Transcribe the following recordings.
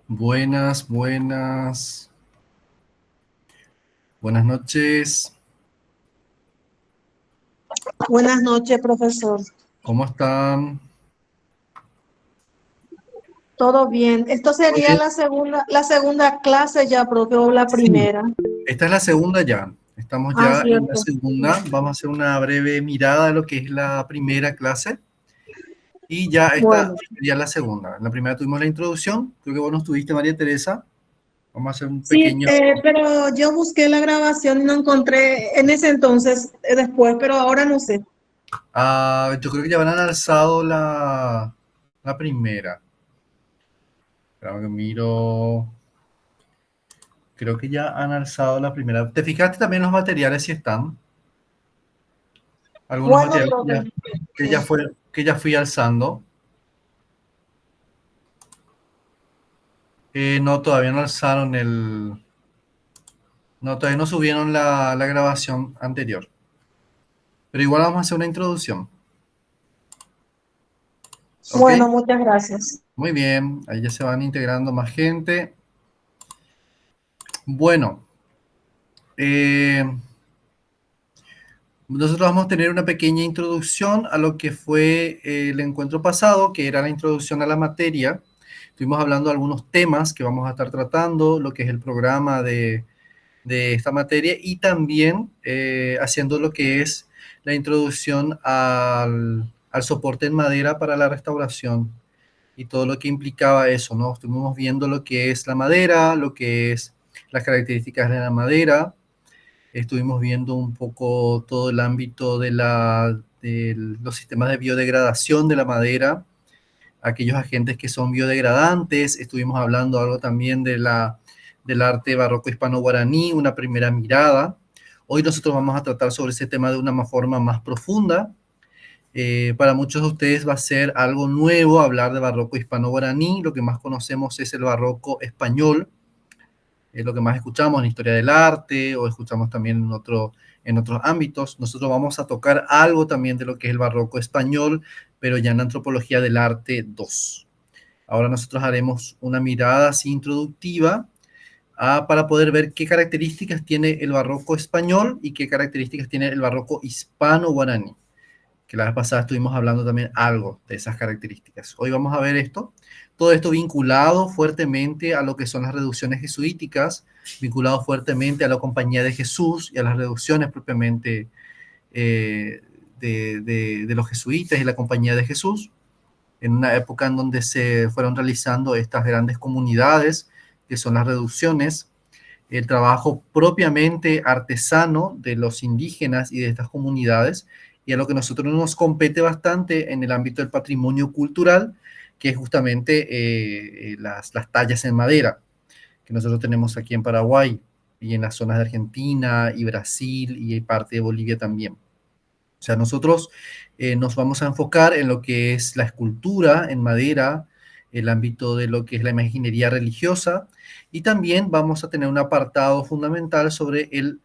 Buenas, buenas, buenas noches. Buenas noches, profesor. ¿Cómo están? ¿Todo bien? Esto Muy sería bien. la segunda clase ya, profe, o la Sí, primera. esta es la segunda ya. Estamos Ah, ya en la cierto. segunda. Vamos a hacer una breve mirada de lo que es la primera clase. Y ya esta Bueno, sería la segunda. En la primera tuvimos la introducción. Creo que vos no estuviste, María Teresa. Vamos a hacer un sí, pequeño... pero yo busqué la grabación y no encontré en ese entonces, después, pero ahora no sé. Yo creo que ya van a haber alzado la primera. Espera que miro. Creo que ya han alzado la primera. ¿Te fijaste también los materiales si están? Algunos Bueno, materiales profe. que ya fui alzando. No, todavía no alzaron el... No, todavía no subieron la grabación anterior. Pero igual vamos a hacer una introducción. ¿Ok? Bueno, muchas gracias. Muy bien. Ahí ya se van integrando más gente. Bueno, eh, nosotros vamos a tener una pequeña introducción a lo que fue el encuentro pasado, que era la introducción a la materia. Estuvimos hablando de algunos temas que vamos a estar tratando, lo que es el programa de esta materia y también haciendo lo que es la introducción al soporte en madera para la restauración y todo lo que implicaba eso, ¿no? Estuvimos viendo lo que es la madera, lo que es las características de la madera, estuvimos viendo un poco todo el ámbito de los sistemas de biodegradación de la madera, aquellos agentes que son biodegradantes. Estuvimos hablando algo también del arte barroco hispano-guaraní, una primera mirada. Hoy nosotros vamos a tratar sobre ese tema de una forma más profunda. Para muchos de ustedes va a ser algo nuevo hablar de barroco hispano-guaraní. Lo que más conocemos es el barroco español, es lo que más escuchamos en historia del arte o escuchamos también en otros ámbitos. Nosotros vamos a tocar algo también de lo que es el barroco español, pero ya en antropología del arte 2. Ahora nosotros haremos una mirada así introductiva para poder ver qué características tiene el barroco español y qué características tiene el barroco hispano-guaraní, que la vez pasada estuvimos hablando también algo de esas características. Hoy vamos a ver esto, todo esto vinculado fuertemente a lo que son las reducciones jesuíticas, vinculado fuertemente a la Compañía de Jesús y a las reducciones propiamente de los jesuitas y la Compañía de Jesús, en una época en donde se fueron realizando estas grandes comunidades, que son las reducciones, el trabajo propiamente artesano de los indígenas y de estas comunidades, y a lo que nosotros nos compete bastante en el ámbito del patrimonio cultural, que es justamente las tallas en madera, que nosotros tenemos aquí en Paraguay y en las zonas de Argentina y Brasil y parte de Bolivia también. O sea, nosotros nos vamos a enfocar en lo que es la escultura en madera, el ámbito de lo que es la imaginería religiosa, y también vamos a tener un apartado fundamental sobre el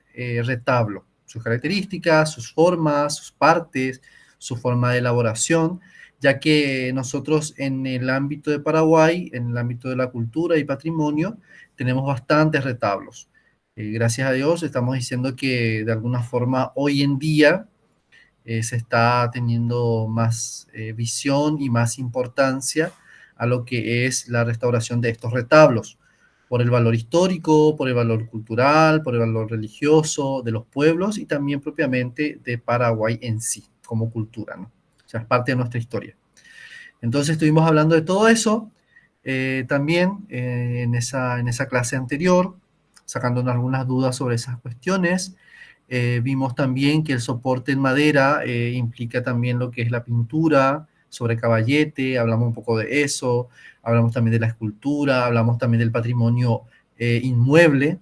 retablo, sus características, sus formas, sus partes, su forma de elaboración, ya que nosotros en el ámbito de Paraguay, en el ámbito de la cultura y patrimonio, tenemos bastantes retablos. Gracias a Dios estamos diciendo que de alguna forma hoy en día se está teniendo más visión y más importancia a lo que es la restauración de estos retablos, por el valor histórico, por el valor cultural, por el valor religioso de los pueblos y también propiamente de Paraguay en sí, como cultura, ¿no? O sea, es parte de nuestra historia. Entonces estuvimos hablando de todo eso también en esa clase anterior, sacándonos algunas dudas sobre esas cuestiones. Vimos también que el soporte en madera implica también lo que es la pintura sobre caballete, hablamos un poco de eso, hablamos también de la escultura, hablamos también del patrimonio inmueble,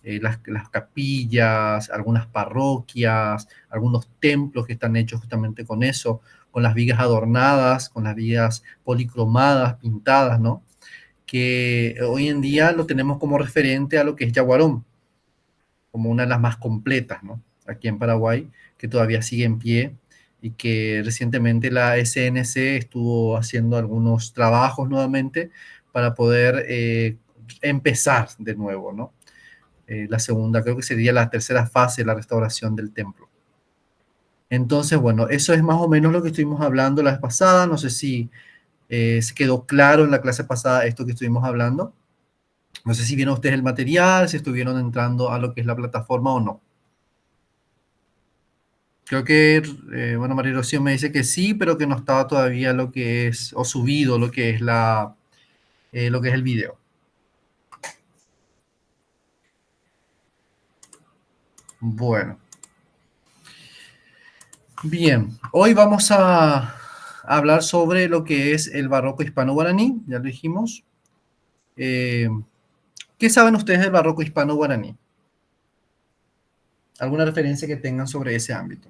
las capillas, algunas parroquias, algunos templos que están hechos justamente con eso, con las vigas adornadas, con las vigas policromadas, pintadas, ¿no? Que hoy en día lo tenemos como referente a lo que es Yaguarón, como una de las más completas, ¿no? Aquí en Paraguay, que todavía sigue en pie y que recientemente la SNC estuvo haciendo algunos trabajos nuevamente para poder empezar de nuevo, ¿no? La segunda, creo que sería la tercera fase de la restauración del templo. Entonces, bueno, eso es más o menos lo que estuvimos hablando la vez pasada. No sé si se quedó claro en la clase pasada esto que estuvimos hablando. No sé si vieron ustedes el material, si estuvieron entrando a lo que es la plataforma o no. Creo que, bueno, María Rocío me dice que sí, pero que no estaba todavía lo que es, o subido lo que es lo que es el video. Bueno, bien, hoy vamos a hablar sobre lo que es el barroco hispano-guaraní, ya lo dijimos. ¿Qué saben ustedes del barroco hispano-guaraní? ¿Alguna referencia que tengan sobre ese ámbito?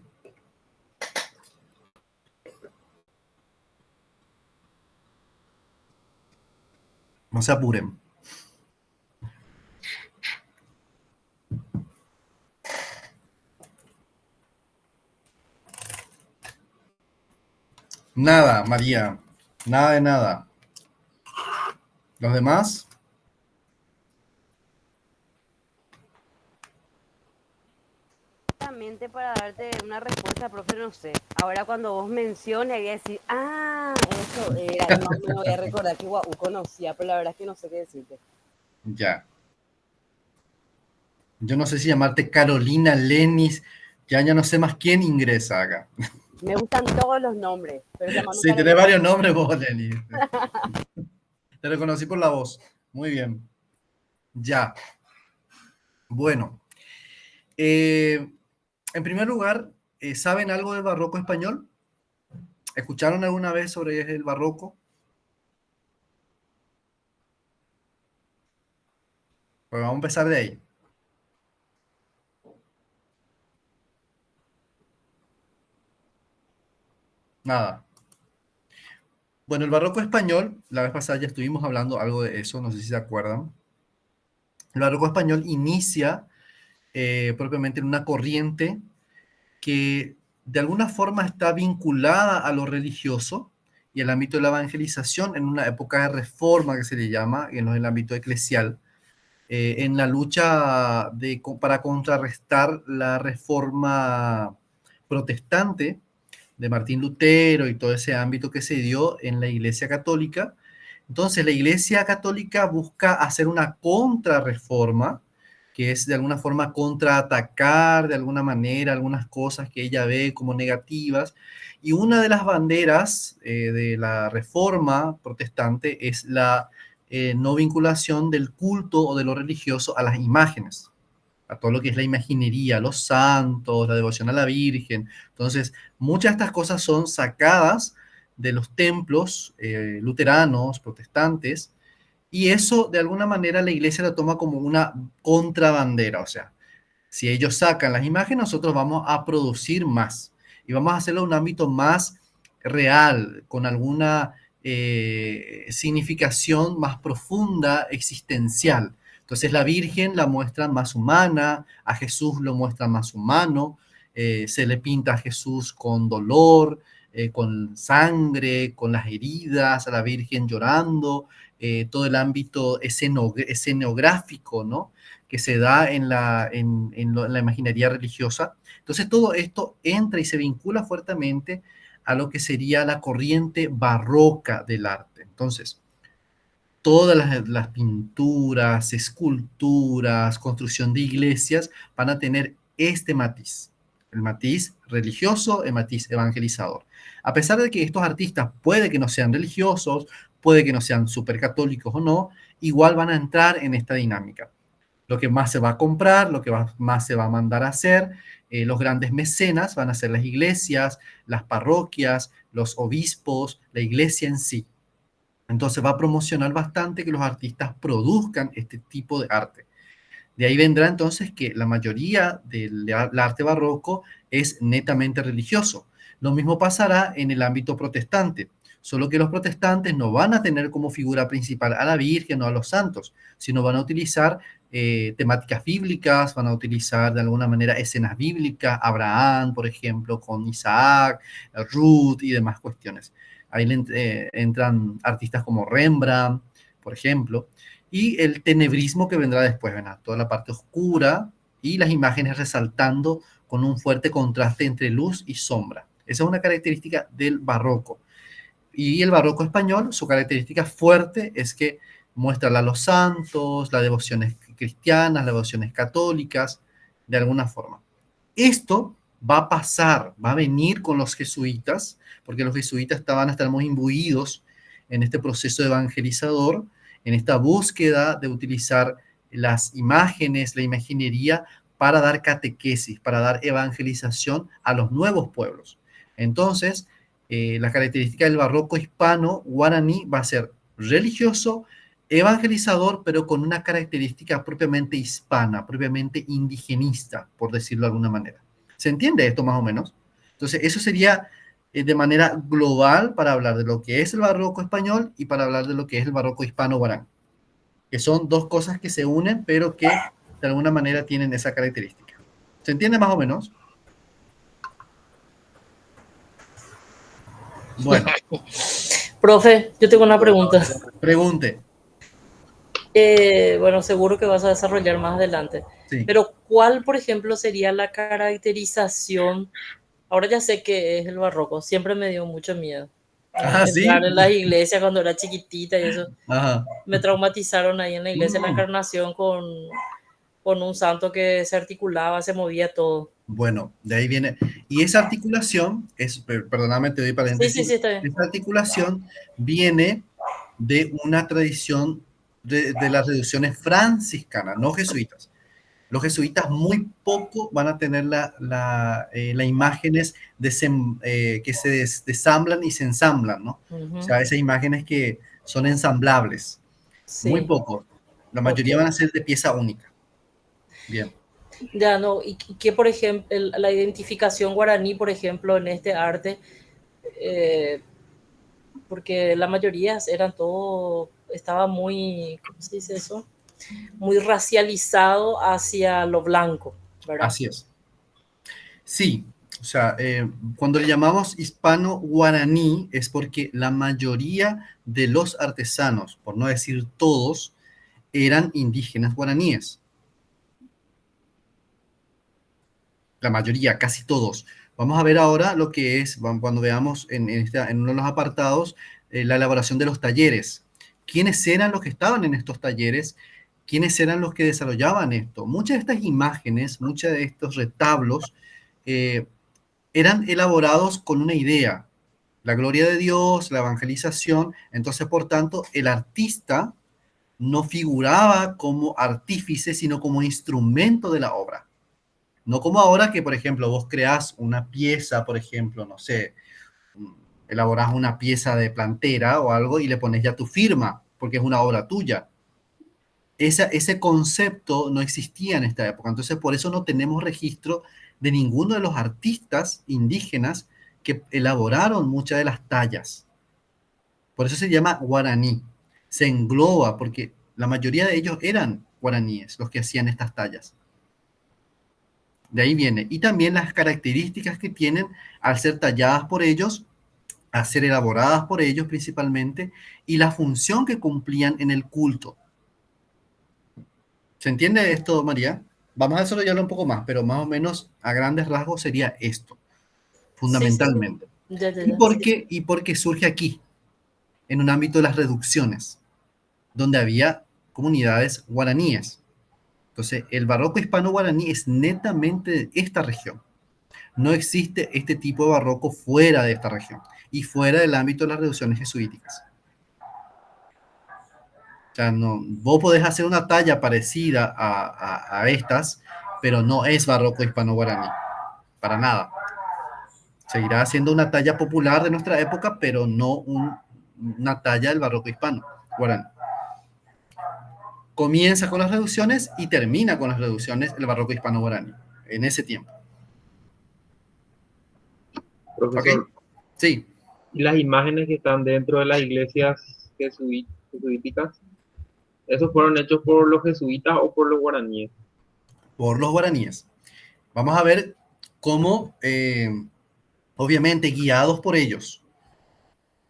No se apuren. Nada, María. Nada de nada. ¿Los demás? Exactamente para darte una respuesta, profe, no sé. Ahora cuando vos menciones, voy a decir, eso era, y más o menos voy a recordar que Guau conocía, pero la verdad es que no sé qué decirte. Ya. Yo no sé si llamarte Carolina, Lenis, ya no sé más quién ingresa acá. Me gustan todos los nombres, pero llamando Sí, tenés Carolina. varios nombres vos, Lenis. Te reconocí por la voz. Muy bien. Ya. Bueno. En primer lugar, ¿saben algo del barroco español? ¿Escucharon alguna vez sobre el barroco? Pues vamos a empezar de ahí. Nada. Bueno, el barroco español, la vez pasada ya estuvimos hablando algo de eso, no sé si se acuerdan. El barroco español inicia propiamente en una corriente que de alguna forma está vinculada a lo religioso y al ámbito de la evangelización en una época de reforma que se le llama, en el ámbito eclesial, en la lucha para contrarrestar la reforma protestante de Martín Lutero y todo ese ámbito que se dio en la Iglesia Católica. Entonces, la Iglesia Católica busca hacer una contrarreforma, que es de alguna forma contraatacar de alguna manera algunas cosas que ella ve como negativas. Y una de las banderas de la reforma protestante es la no vinculación del culto o de lo religioso a las imágenes, a todo lo que es la imaginería, los santos, la devoción a la Virgen. Entonces, muchas de estas cosas son sacadas de los templos luteranos, protestantes, y eso de alguna manera la iglesia lo toma como una contrabandera, o sea, si ellos sacan las imágenes, nosotros vamos a producir más y vamos a hacerlo en un ámbito más real, con alguna significación más profunda, existencial. Entonces la Virgen la muestran más humana, a Jesús lo muestran más humano, se le pinta a Jesús con dolor, con sangre, con las heridas, a la Virgen llorando, todo el ámbito escenográfico, ¿no? Que se da en la imaginería religiosa. Entonces todo esto entra y se vincula fuertemente a lo que sería la corriente barroca del arte. Entonces, todas las pinturas, esculturas, construcción de iglesias van a tener este matiz, el matiz religioso, el matiz evangelizador. A pesar de que estos artistas puede que no sean religiosos, puede que no sean súper católicos o no, igual van a entrar en esta dinámica. Lo que más se va a comprar, lo que más se va a mandar a hacer, los grandes mecenas van a ser las iglesias, las parroquias, los obispos, la iglesia en sí. Entonces va a promocionar bastante que los artistas produzcan este tipo de arte. De ahí vendrá entonces que la mayoría del arte barroco es netamente religioso. Lo mismo pasará en el ámbito protestante, solo que los protestantes no van a tener como figura principal a la Virgen o a los santos, sino van a utilizar temáticas bíblicas, van a utilizar de alguna manera escenas bíblicas, Abraham, por ejemplo, con Isaac, Ruth y demás cuestiones. Ahí entran artistas como Rembrandt, por ejemplo. y el tenebrismo que vendrá después, ¿verdad? Toda la parte oscura y las imágenes resaltando con un fuerte contraste entre luz y sombra. Esa es una característica del barroco. Y el barroco español, su característica fuerte es que muestra a los santos, las devociones cristianas, las devociones católicas, de alguna forma. Esto va a pasar, va a venir con los jesuitas, porque los jesuitas van a estar muy imbuidos en este proceso evangelizador, en esta búsqueda de utilizar las imágenes, la imaginería para dar catequesis, para dar evangelización a los nuevos pueblos. Entonces, la característica del barroco hispano guaraní va a ser religioso, evangelizador, pero con una característica propiamente hispana, propiamente indigenista, por decirlo de alguna manera. ¿Se entiende esto más o menos? Entonces, eso sería de manera global para hablar de lo que es el barroco español y para hablar de lo que es el barroco hispano-guaraní, que son dos cosas que se unen, pero que de alguna manera tienen esa característica. ¿Se entiende más o menos? Bueno, Profe, yo tengo una pregunta. pregunte. Bueno, seguro que vas a desarrollar más adelante. Sí. Pero ¿cuál, por ejemplo, sería la caracterización? Ahora ya sé que es el barroco. Siempre me dio mucho miedo. Ah, sí. Entrar en las iglesias cuando era chiquitita y eso. Ajá. Me traumatizaron ahí en la iglesia de la Encarnación con un santo que se articulaba, se movía todo. Bueno, de ahí viene. Y esa articulación, perdóname, te doy paréntesis. Sí, está bien. Esa articulación viene de una tradición de las reducciones franciscanas, no jesuitas. Los jesuitas muy poco van a tener las imágenes que se desamblan y se ensamblan, ¿no? O sea, esas imágenes que son ensamblables. Sí. Muy poco. La mayoría van a ser de pieza única. Bien. Ya, no, y que por ejemplo, la identificación guaraní, por ejemplo, en este arte, porque la mayoría eran todo, estaba muy, ¿cómo se dice eso? Muy racializado hacia lo blanco, ¿verdad? Así es. Sí, o sea, cuando le llamamos hispano-guaraní es porque la mayoría de los artesanos, por no decir todos, eran indígenas guaraníes. La mayoría, casi todos. Vamos a ver ahora lo que es, cuando veamos en uno de los apartados, la elaboración de los talleres. ¿Quiénes eran los que estaban en estos talleres? ¿Quiénes eran los que desarrollaban esto? Muchas de estas imágenes, muchos de estos retablos eran elaborados con una idea, la gloria de Dios, la evangelización. Entonces, por tanto, el artista no figuraba como artífice, sino como instrumento de la obra. No como ahora que, por ejemplo, vos creás una pieza, por ejemplo, no sé, elaborás una pieza de plantera o algo y le pones ya tu firma, porque es una obra tuya. Ese concepto no existía en esta época, entonces por eso no tenemos registro de ninguno de los artistas indígenas que elaboraron muchas de las tallas. Por eso se llama guaraní. Se engloba porque la mayoría de ellos eran guaraníes los que hacían estas tallas. De ahí viene. Y también las características que tienen al ser talladas por ellos, al ser elaboradas por ellos principalmente, y la función que cumplían en el culto. ¿Se entiende esto, María? Vamos a desarrollarlo un poco más, pero más o menos a grandes rasgos sería esto, fundamentalmente. Sí, sí. Ya, ¿Y por qué surge aquí, en un ámbito de las reducciones, donde había comunidades guaraníes? Entonces, el barroco hispano-guaraní es netamente de esta región. No existe este tipo de barroco fuera de esta región y fuera del ámbito de las reducciones jesuíticas. O sea, no, vos podés hacer una talla parecida a estas, pero no es barroco hispano-guaraní, para nada. Seguirá siendo una talla popular de nuestra época, pero no una talla del barroco hispano-guaraní. Comienza con las reducciones y termina con las reducciones el barroco hispano-guaraní, en ese tiempo. Profesor, ¿Ok? Sí. ¿y las imágenes que están dentro de las iglesias jesuíticas, esos fueron hechos por los jesuitas o por los guaraníes? Por los guaraníes. Vamos a ver cómo, obviamente, guiados por ellos,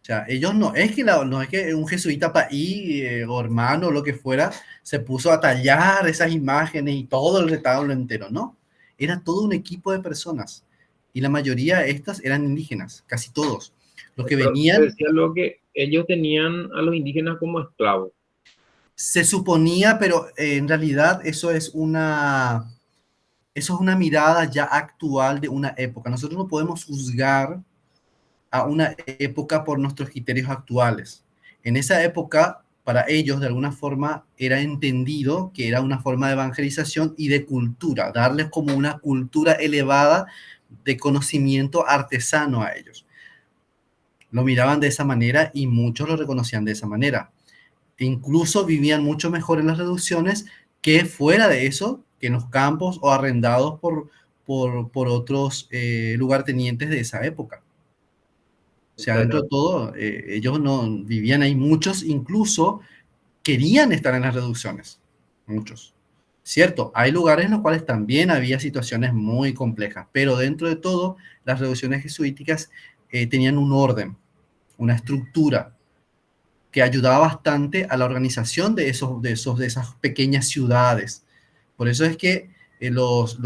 O sea, ellos no es que un jesuita paí o hermano o lo que fuera se puso a tallar esas imágenes y todo el retablo entero, no. Era todo un equipo de personas y la mayoría de estas eran indígenas, casi todos. Los que Pero se venían, decía lo que ellos tenían a los indígenas como esclavos. se suponía, pero en realidad eso es una mirada ya actual de una época. Nosotros no podemos juzgar a una época por nuestros criterios actuales. En esa época, para ellos, de alguna forma, era entendido que era una forma de evangelización y de cultura, darles como una cultura elevada de conocimiento artesano a ellos. Lo miraban de esa manera y muchos lo reconocían de esa manera. E incluso vivían mucho mejor en las reducciones que fuera de eso, que en los campos o arrendados por otros lugartenientes de esa época. O sea, dentro de Claro. todo, ellos no vivían ahí. Muchos incluso querían estar en las reducciones. Muchos. Cierto, hay lugares en los cuales también había situaciones muy complejas, pero dentro de todo, las reducciones jesuíticas tenían un orden, una estructura que ayudaba bastante a la organización de esas pequeñas ciudades. Por eso es que los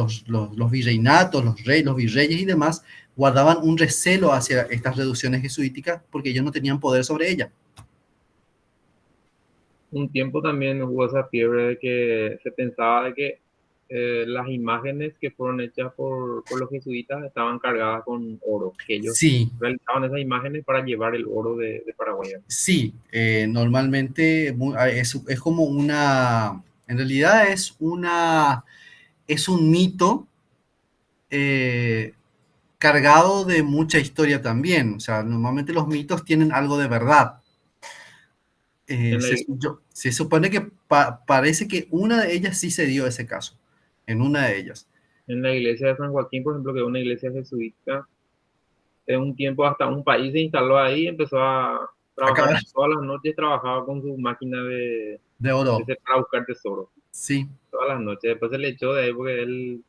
virreinatos, los virreyes y demás guardaban un recelo hacia estas reducciones jesuíticas porque ellos no tenían poder sobre ellas. Un tiempo también hubo esa fiebre de que se pensaba de que las imágenes que fueron hechas por los jesuitas estaban cargadas con oro, que ellos Sí, realizaban esas imágenes para llevar el oro de Paraguay. sí, normalmente es como en realidad es un mito eh, cargado de mucha historia también. O sea, normalmente los mitos tienen algo de verdad. En la, Se supone que parece que una de ellas sí se dio ese caso, en una de ellas. en la iglesia de San Joaquín, por ejemplo, que es una iglesia jesuita, en un tiempo hasta un país se instaló ahí y empezó a Acá trabajar todas las noches, trabajaba con su máquina de oro, para buscar tesoro, sí. todas las noches. Después se le echó de ahí porque él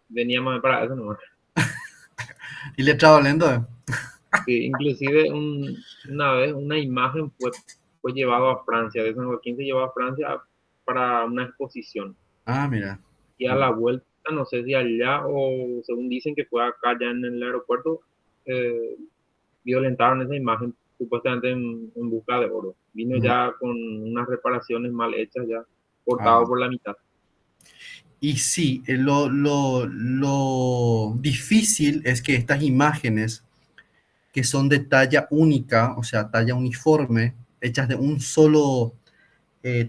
venía más para eso, ¿no? Y le estaba hablando. Sí, inclusive una vez una imagen fue llevado a Francia, de San Joaquín se llevó a Francia para una exposición. Ah, mira. Y a la vuelta, no sé si allá o según dicen que fue acá ya en el aeropuerto, eh, violentaron esa imagen supuestamente en busca de oro. Vino Mm. ya con unas reparaciones mal hechas, ya Ah. cortado por la mitad. Y sí, lo difícil es que estas imágenes que son de talla única, o sea, talla uniforme, hechas de un solo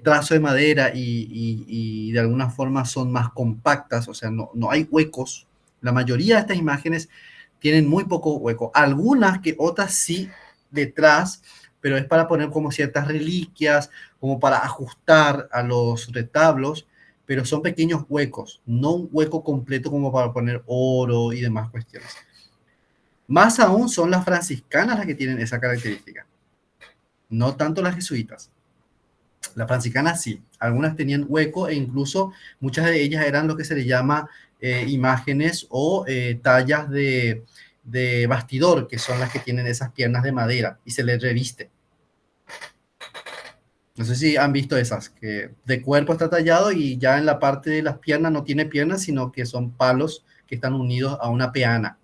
trazo de madera y de alguna forma son más compactas, o sea, no hay huecos. La mayoría de estas imágenes tienen muy poco hueco. Algunas que otras sí detrás, pero es para poner como ciertas reliquias, como para ajustar a los retablos, pero son pequeños huecos, no un hueco completo como para poner oro y demás cuestiones. Más aún son las franciscanas las que tienen esa característica, no tanto las jesuitas. Las franciscanas sí, algunas tenían hueco e incluso muchas de ellas eran lo que se le llama imágenes o tallas de bastidor, que son las que tienen esas piernas de madera y se les reviste. No sé si han visto esas, que de cuerpo está tallado y ya en la parte de las piernas no tiene piernas, sino que son palos que están unidos a una peana.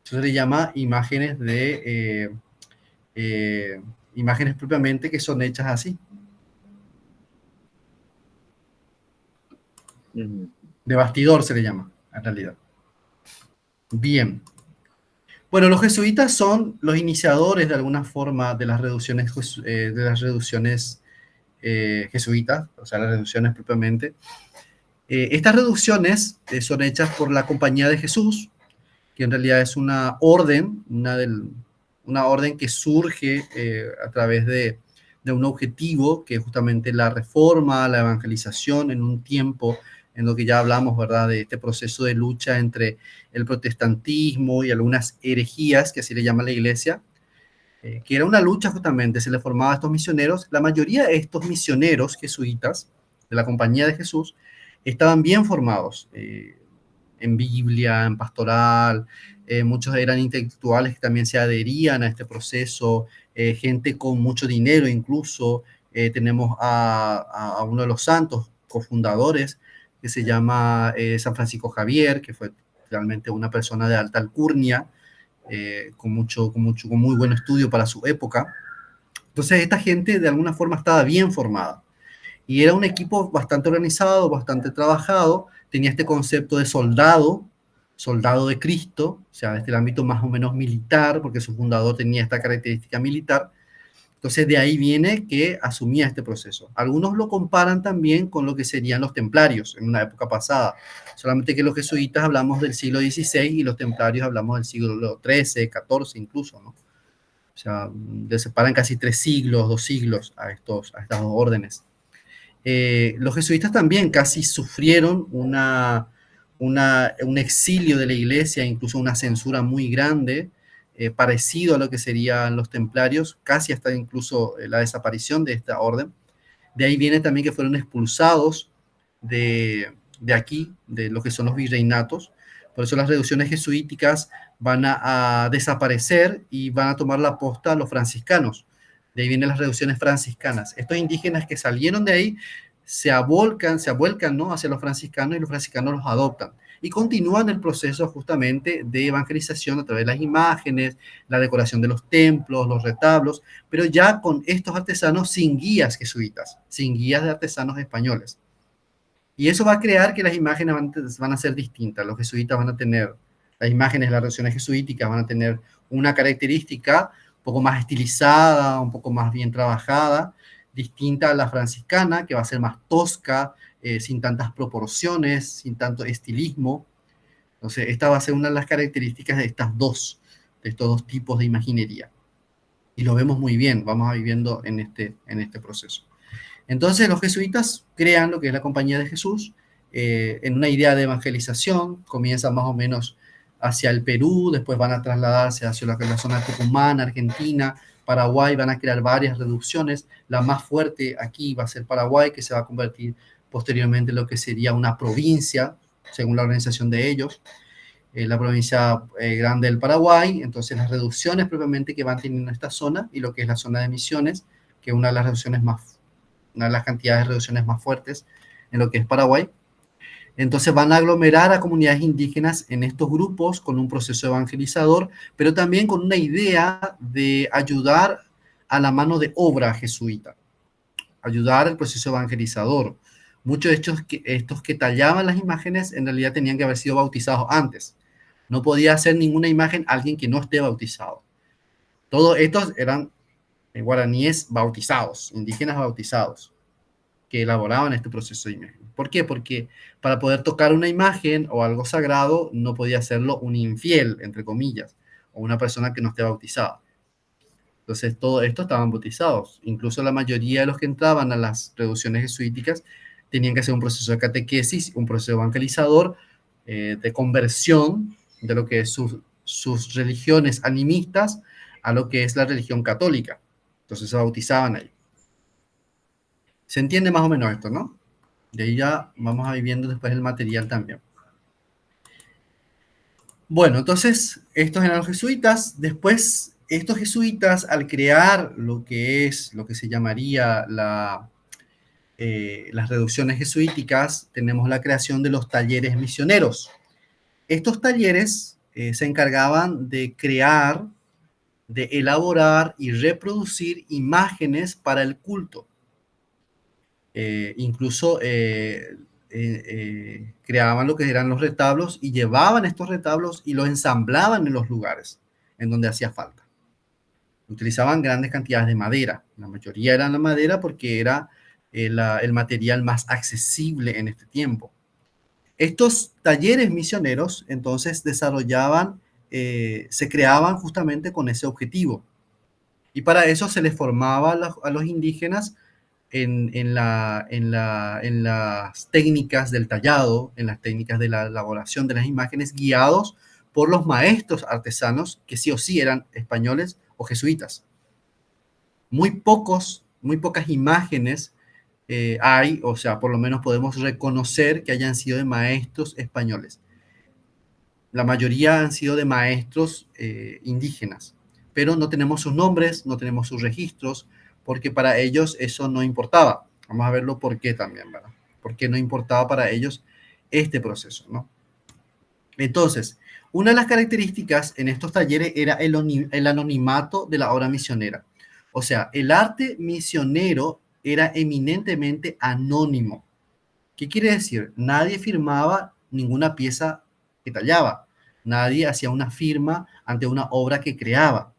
Eso se le llama imágenes propiamente que son hechas así, Ujú. de bastidor se le llama, en realidad. Bien. Bueno, los jesuitas son los iniciadores de alguna forma de las reducciones jesuitas, o sea, las reducciones propiamente. Estas reducciones son hechas por la Compañía de Jesús, que en realidad es una orden, una orden que surge a través de un objetivo que es justamente la reforma, la evangelización en un tiempo en lo que ya hablamos, ¿verdad?, de este proceso de lucha entre el protestantismo y algunas herejías, que así le llama la iglesia, que era una lucha justamente, se le formaba a estos misioneros. La mayoría de estos misioneros jesuitas de la Compañía de Jesús estaban bien formados, en Biblia, en pastoral. Muchos eran intelectuales que también se adherían a este proceso, gente con mucho dinero incluso. Tenemos a uno de los santos cofundadores que se llama San Francisco Javier, que fue realmente una persona de alta alcurnia, con muy buen estudio para su época. Entonces esta gente de alguna forma estaba bien formada y era un equipo bastante organizado, bastante trabajado, tenía este concepto de soldado, soldado de Cristo, o sea, desde el ámbito más o menos militar, porque su fundador tenía esta característica militar. Entonces de ahí viene que asumía este proceso. Algunos lo comparan también con lo que serían los templarios en una época pasada, solamente que los jesuitas hablamos del siglo XVI y los templarios hablamos del siglo XIII, XIV incluso, ¿no? O sea, le separan casi 3 siglos, 2 siglos a estas dos órdenes. Los jesuitas también casi sufrieron un exilio de la iglesia, incluso una censura muy grande, parecido a lo que serían los templarios, casi hasta incluso la desaparición de esta orden. De ahí viene también que fueron expulsados de aquí, de lo que son los virreinatos. Por eso las reducciones jesuíticas van a desaparecer y van a tomar la posta a los franciscanos. De ahí vienen las reducciones franciscanas. Estos indígenas que salieron de ahí se vuelcan, ¿no?, hacia los franciscanos y los franciscanos los adoptan. Y continúan el proceso justamente de evangelización a través de las imágenes, la decoración de los templos, los retablos, pero ya con estos artesanos sin guías jesuitas, sin guías de artesanos españoles. Y eso va a crear que las imágenes van a ser distintas. Los jesuitas van a tener, las imágenes de las reducciones jesuíticas van a tener una característica un poco más estilizada, un poco más bien trabajada, distinta a la franciscana, que va a ser más tosca, sin tantas proporciones, sin tanto estilismo. Entonces, esta va a ser una de las características de estos dos tipos de imaginería. Y lo vemos muy bien, vamos a viviendo en este proceso. Entonces, los jesuitas crean lo que es la Compañía de Jesús, en una idea de evangelización. Comienza más o menos hacia el Perú, después van a trasladarse hacia la zona de Tucumán, Argentina, Paraguay, van a crear varias reducciones. La más fuerte aquí va a ser Paraguay, que se va a convertir posteriormente en lo que sería una provincia, según la organización de ellos, la provincia grande del Paraguay. Entonces las reducciones propiamente que van teniendo esta zona y lo que es la zona de Misiones, que es una de las cantidades de reducciones más fuertes en lo que es Paraguay. Entonces van a aglomerar a comunidades indígenas en estos grupos con un proceso evangelizador, pero también con una idea de ayudar a la mano de obra jesuita, ayudar al proceso evangelizador. Muchos de estos que tallaban las imágenes en realidad tenían que haber sido bautizados antes. No podía hacer ninguna imagen alguien que no esté bautizado. Todos estos eran guaraníes bautizados, indígenas bautizados, que elaboraban este proceso de imagen. ¿Por qué? Porque para poder tocar una imagen o algo sagrado no podía hacerlo un infiel, entre comillas, o una persona que no esté bautizada. Entonces, todo esto estaban bautizados. Incluso la mayoría de los que entraban a las reducciones jesuíticas tenían que hacer un proceso de catequesis, un proceso evangelizador, de conversión de lo que es sus religiones animistas a lo que es la religión católica. Entonces se bautizaban ahí. Se entiende más o menos esto, ¿no? De ahí ya vamos a ir viendo después el material también. Bueno, entonces estos eran los jesuitas. Después, estos jesuitas, al crear lo que se llamaría las reducciones jesuíticas, tenemos la creación de los talleres misioneros. Estos talleres se encargaban de crear, de elaborar y reproducir imágenes para el culto. Incluso creaban lo que eran los retablos y llevaban estos retablos y los ensamblaban en los lugares en donde hacía falta. Utilizaban grandes cantidades de madera. La mayoría eran la madera porque era el material más accesible en este tiempo. Estos talleres misioneros entonces se creaban justamente con ese objetivo. Y para eso se les formaba a los indígenas en las técnicas del tallado, en las técnicas de la elaboración de las imágenes, guiados por los maestros artesanos que sí o sí eran españoles o jesuitas. Muy pocas imágenes hay, o sea, por lo menos podemos reconocer que hayan sido de maestros españoles. la mayoría han sido de maestros indígenas, pero no tenemos sus nombres, no tenemos sus registros, porque para ellos eso no importaba. Vamos a verlo por qué también, ¿verdad? ¿Por qué no importaba para ellos este proceso, ¿no? Entonces, una de las características en estos talleres era el anonimato de la obra misionera. O sea, el arte misionero era eminentemente anónimo. ¿Qué quiere decir? Nadie firmaba ninguna pieza que tallaba. Nadie hacía una firma ante una obra que creaba.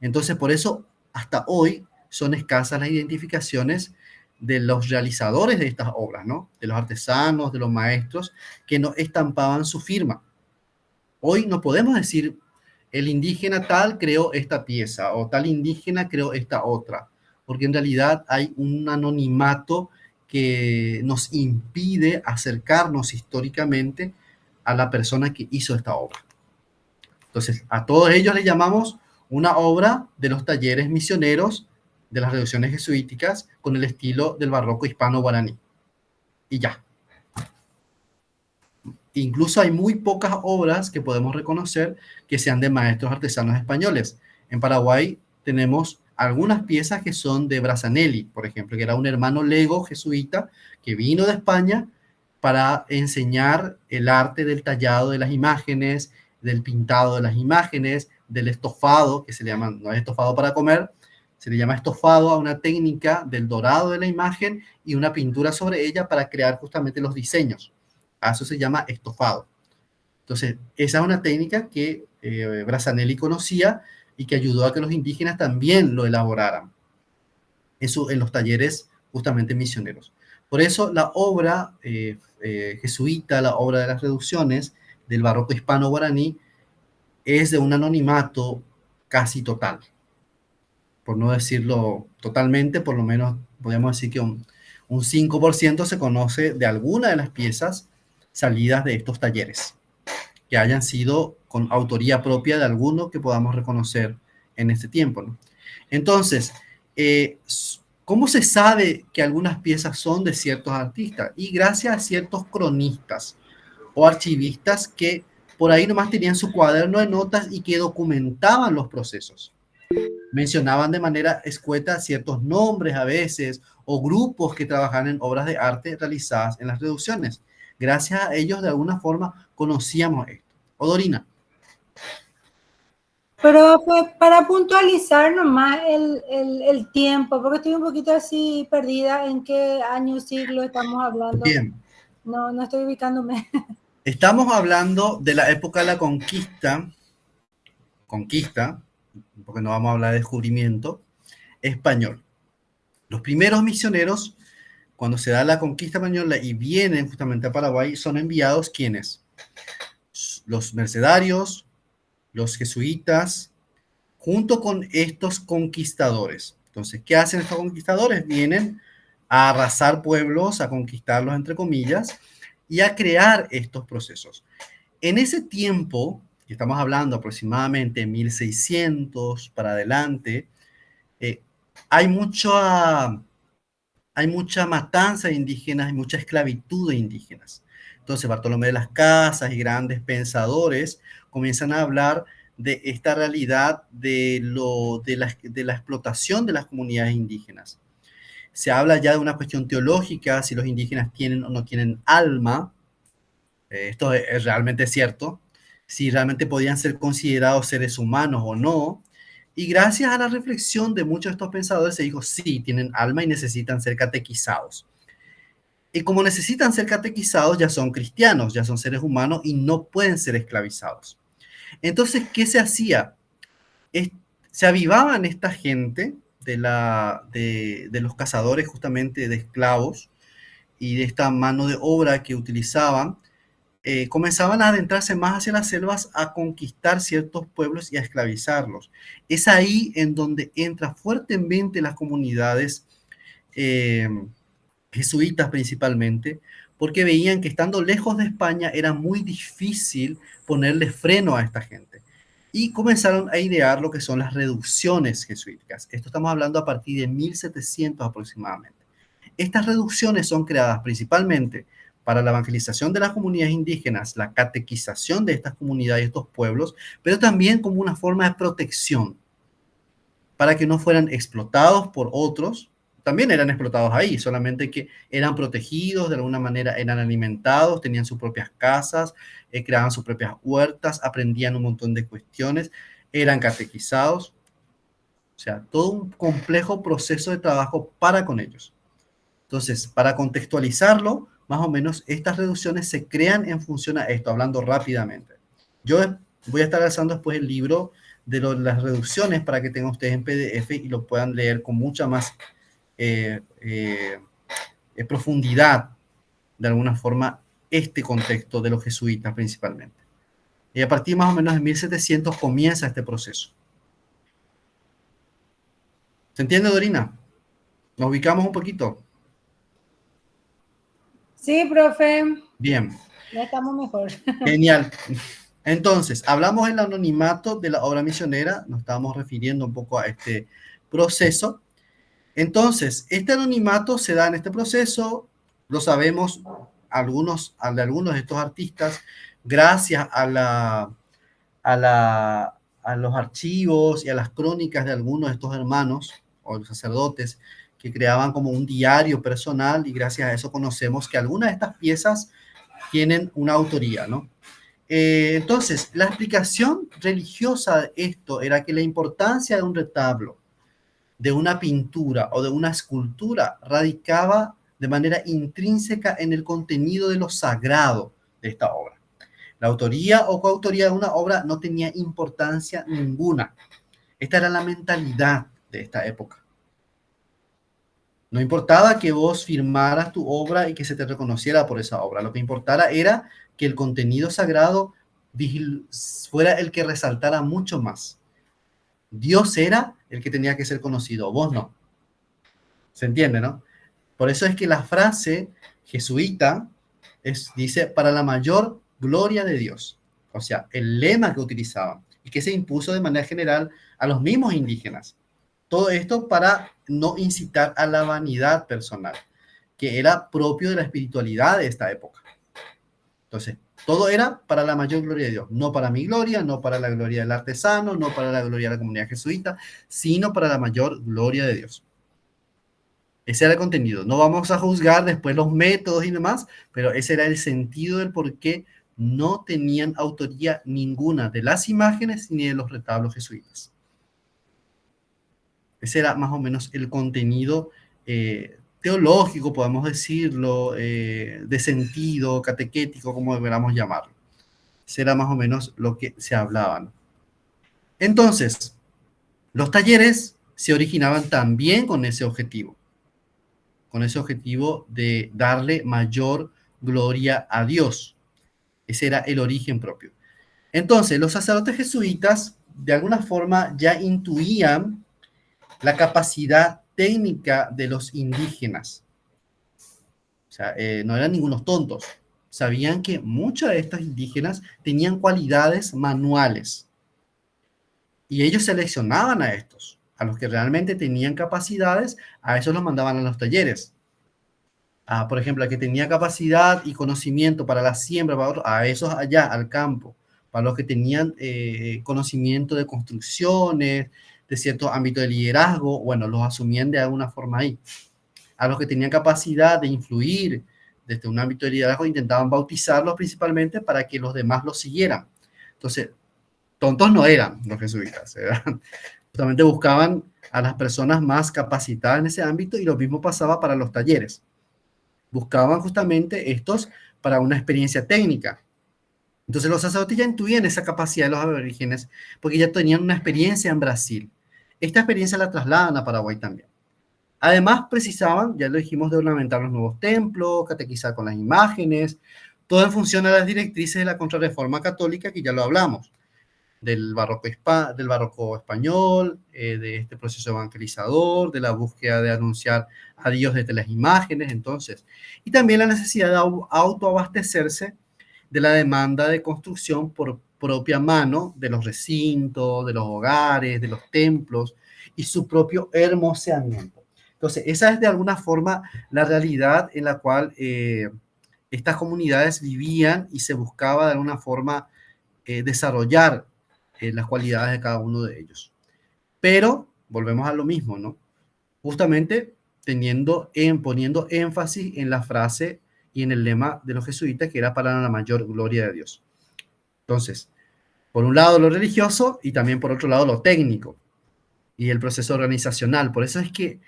Entonces, por eso, hasta hoy son escasas las identificaciones de los realizadores de estas obras, ¿no? De los artesanos, de los maestros, que no estampaban su firma. Hoy no podemos decir, el indígena tal creó esta pieza o tal indígena creó esta otra, porque en realidad hay un anonimato que nos impide acercarnos históricamente a la persona que hizo esta obra. Entonces, a todos ellos les llamamos una obra de los talleres misioneros de las reducciones jesuíticas con el estilo del barroco hispano-guaraní. Y ya. Incluso hay muy pocas obras que podemos reconocer que sean de maestros artesanos españoles. En Paraguay tenemos algunas piezas que son de Brazanelli, por ejemplo, que era un hermano lego jesuita que vino de España para enseñar el arte del tallado de las imágenes, del pintado de las imágenes, del estofado, que se le llama, no es estofado para comer, se le llama estofado a una técnica del dorado de la imagen y una pintura sobre ella para crear justamente los diseños. A eso se llama estofado. Entonces, esa es una técnica que Brazanelli conocía y que ayudó a que los indígenas también lo elaboraran en los talleres justamente misioneros. Por eso la obra jesuita, la obra de las reducciones del barroco hispano-guaraní, es de un anonimato casi total. Por no decirlo totalmente, por lo menos podemos decir que un 5% se conoce de alguna de las piezas salidas de estos talleres, que hayan sido con autoría propia de alguno que podamos reconocer en este tiempo, ¿no? Entonces, ¿cómo se sabe que algunas piezas son de ciertos artistas? Y gracias a ciertos cronistas o archivistas que por ahí nomás tenían su cuaderno de notas y que documentaban los procesos. Mencionaban de manera escueta ciertos nombres a veces o grupos que trabajan en obras de arte realizadas en las reducciones. Gracias a ellos, de alguna forma, conocíamos esto. Odorina. Pero pues, para puntualizar nomás el tiempo, porque estoy un poquito así perdida en qué año, siglo estamos hablando. Bien. No estoy ubicándome. Estamos hablando de la época de la conquista, porque no vamos a hablar de descubrimiento, español. Los primeros misioneros, cuando se da la conquista española y vienen justamente a Paraguay, son enviados ¿quiénes? Los mercedarios, los jesuitas, junto con estos conquistadores. Entonces, ¿qué hacen estos conquistadores? Vienen a arrasar pueblos, a conquistarlos, entre comillas, y a crear estos procesos. En ese tiempo, que estamos hablando aproximadamente 1600 para adelante, hay mucha matanza de indígenas, hay mucha esclavitud de indígenas. Entonces, Bartolomé de las Casas y grandes pensadores comienzan a hablar de esta realidad de la explotación de las comunidades indígenas. Se habla ya de una cuestión teológica, si los indígenas tienen o no tienen alma. Esto es realmente cierto. Si realmente podían ser considerados seres humanos o no. Y gracias a la reflexión de muchos de estos pensadores se dijo, sí, tienen alma y necesitan ser catequizados. Y como necesitan ser catequizados, ya son cristianos, ya son seres humanos y no pueden ser esclavizados. Entonces, ¿qué se hacía? Se avivaban esta gente de los cazadores justamente de esclavos y de esta mano de obra que utilizaban, comenzaban a adentrarse más hacia las selvas a conquistar ciertos pueblos y a esclavizarlos. Es ahí en donde entra fuertemente las comunidades jesuitas principalmente, porque veían que estando lejos de España era muy difícil ponerle freno a esta gente. Y comenzaron a idear lo que son las reducciones jesuíticas. Esto estamos hablando a partir de 1700 aproximadamente. Estas reducciones son creadas principalmente para la evangelización de las comunidades indígenas, la catequización de estas comunidades y estos pueblos, pero también como una forma de protección para que no fueran explotados por otros. También eran explotados ahí, solamente que eran protegidos, de alguna manera eran alimentados, tenían sus propias casas, creaban sus propias huertas, aprendían un montón de cuestiones, eran catequizados. O sea, todo un complejo proceso de trabajo para con ellos. Entonces, para contextualizarlo, más o menos estas reducciones se crean en función a esto, hablando rápidamente. Yo voy a estar lanzando después el libro de las reducciones para que tengan ustedes en PDF y lo puedan leer con mucha más profundidad, de alguna forma, este contexto de los jesuitas principalmente. Y a partir más o menos de 1700 comienza este proceso. ¿Se entiende, Dorina? ¿Nos ubicamos un poquito? Sí, profe. Bien. Ya estamos mejor. Genial. Entonces, hablamos del anonimato de la obra misionera, nos estamos refiriendo un poco a este proceso. Entonces, este anonimato se da en este proceso, lo sabemos de algunos de estos artistas, gracias a los archivos y a las crónicas de algunos de estos hermanos o los sacerdotes que creaban como un diario personal, y gracias a eso conocemos que algunas de estas piezas tienen una autoría, ¿no? Entonces, la explicación religiosa de esto era que la importancia de un retablo, de una pintura o de una escultura radicaba de manera intrínseca en el contenido de lo sagrado de esta obra. La autoría o coautoría de una obra no tenía importancia ninguna. Esta era la mentalidad de esta época. No importaba que vos firmaras tu obra y que se te reconociera por esa obra. Lo que importara era que el contenido sagrado fuera el que resaltara mucho más. Dios era el que tenía que ser conocido, vos no. ¿Se entiende, no? Por eso es que la frase jesuita dice, para la mayor gloria de Dios. O sea, el lema que utilizaban y que se impuso de manera general a los mismos indígenas. Todo esto para no incitar a la vanidad personal, que era propio de la espiritualidad de esta época. Entonces, todo era para la mayor gloria de Dios, no para mi gloria, no para la gloria del artesano, no para la gloria de la comunidad jesuita, sino para la mayor gloria de Dios. Ese era el contenido. No vamos a juzgar después los métodos y demás, pero ese era el sentido del por qué no tenían autoría ninguna de las imágenes ni de los retablos jesuitas. Ese era más o menos el contenido teológico, podemos decirlo, de sentido, catequético, como queramos llamarlo. Ese era más o menos lo que se hablaban. Entonces, los talleres se originaban también con ese objetivo de darle mayor gloria a Dios. Ese era el origen propio. Entonces, los sacerdotes jesuitas, de alguna forma, ya intuían la capacidad técnica de los indígenas. O sea, no eran ningunos tontos. Sabían que muchos de estos indígenas tenían cualidades manuales. Y ellos seleccionaban a estos, a los que realmente tenían capacidades, a esos los mandaban a los talleres. Por ejemplo, a que tenía capacidad y conocimiento para la siembra, a esos allá, al campo. Para los que tenían conocimiento de construcciones, de cierto ámbito de liderazgo, bueno, los asumían de alguna forma ahí. A los que tenían capacidad de influir desde un ámbito de liderazgo, intentaban bautizarlos principalmente para que los demás los siguieran. Entonces, tontos no eran los jesuitas, justamente buscaban a las personas más capacitadas en ese ámbito, y lo mismo pasaba para los talleres. Buscaban justamente estos para una experiencia técnica. Entonces los sacerdotes ya intuían esa capacidad de los aborígenes porque ya tenían una experiencia en Brasil. Esta experiencia la trasladan a Paraguay también. Además precisaban, ya lo dijimos, de ornamentar los nuevos templos, catequizar con las imágenes, todo en función a las directrices de la Contrarreforma Católica, que ya lo hablamos, del barroco español, de este proceso evangelizador, de la búsqueda de anunciar a Dios desde las imágenes, entonces, y también la necesidad de autoabastecerse de la demanda de construcción por propia mano de los recintos, de los hogares, de los templos y su propio hermoseamiento. Entonces, esa es de alguna forma la realidad en la cual estas comunidades vivían y se buscaba de alguna forma desarrollar las cualidades de cada uno de ellos. Pero volvemos a lo mismo, ¿no? Justamente poniendo énfasis en la frase y en el lema de los jesuitas, que era para la mayor gloria de Dios. Entonces, por un lado lo religioso y también por otro lado lo técnico y el proceso organizacional. Por eso es que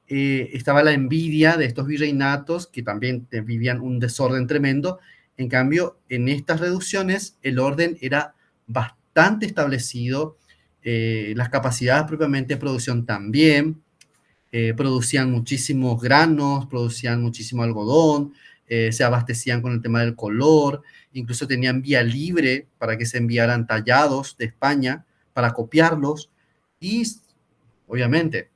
estaba la envidia de estos virreinatos que también vivían un desorden tremendo. En cambio, en estas reducciones el orden era bastante establecido, las capacidades propiamente de producción también, producían muchísimos granos, producían muchísimo algodón, se abastecían con el tema del color, incluso tenían vía libre para que se enviaran tallados de España para copiarlos y obviamente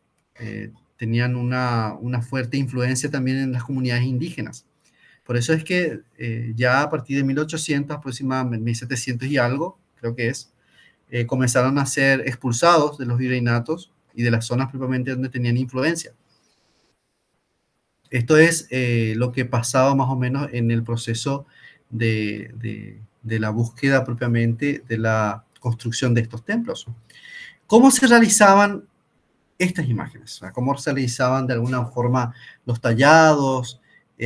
tenían una fuerte influencia también en las comunidades indígenas. Por eso es que ya a partir de 1800, aproximadamente 1700 y algo, creo que es, comenzaron a ser expulsados de los virreinatos y de las zonas propiamente donde tenían influencia. Esto es lo que pasaba más o menos en el proceso de la búsqueda propiamente de la construcción de estos templos. ¿Cómo se realizaban estas imágenes? O sea, ¿cómo se realizaban de alguna forma los tallados?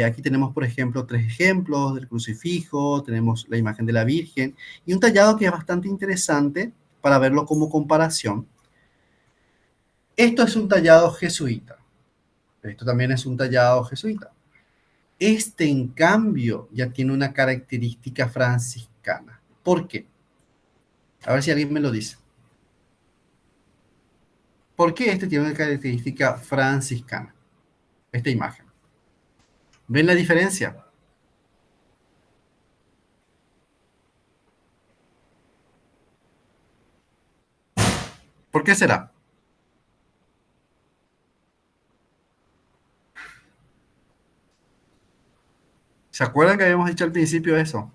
Aquí tenemos, por ejemplo, 3 ejemplos del crucifijo, tenemos la imagen de la Virgen y un tallado que es bastante interesante para verlo como comparación. Esto es un tallado jesuita. Esto también es un tallado jesuita. Este, en cambio, ya tiene una característica franciscana. ¿Por qué? A ver si alguien me lo dice. ¿Por qué este tiene una característica franciscana? Esta imagen. ¿Ven la diferencia? ¿Por qué será? ¿Se acuerdan que habíamos dicho al principio eso?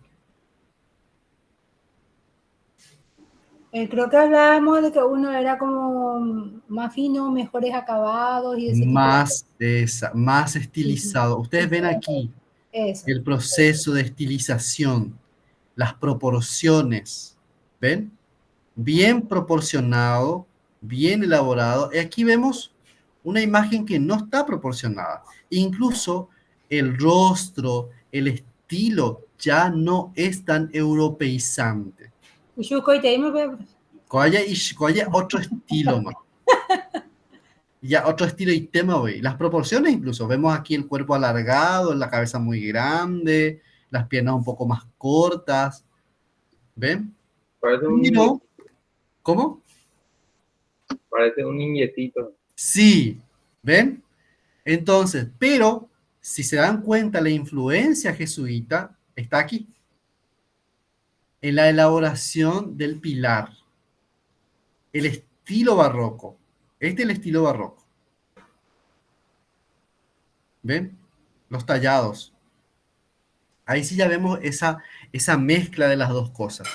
Creo que hablábamos de que uno era como más fino, mejores acabados y ese tipo más estilizado. Ustedes ven aquí eso. el proceso de estilización, las proporciones, ¿ven? Bien proporcionado, bien elaborado. Y aquí vemos una imagen que no está proporcionada. Incluso el rostro, el estilo ya no es tan europeizante. Coaya otro estilo más. Ya otro estilo y tema, güey. Las proporciones incluso. Vemos aquí el cuerpo alargado, la cabeza muy grande, las piernas un poco más cortas. ¿Ven? Parece un No. ¿Cómo? Parece un niñetito. Sí. ¿Ven? Entonces, pero si se dan cuenta, la influencia jesuita está aquí. En la elaboración del pilar. El estilo barroco. Este es el estilo barroco. ¿Ven? Los tallados. Ahí sí ya vemos esa mezcla de las dos cosas.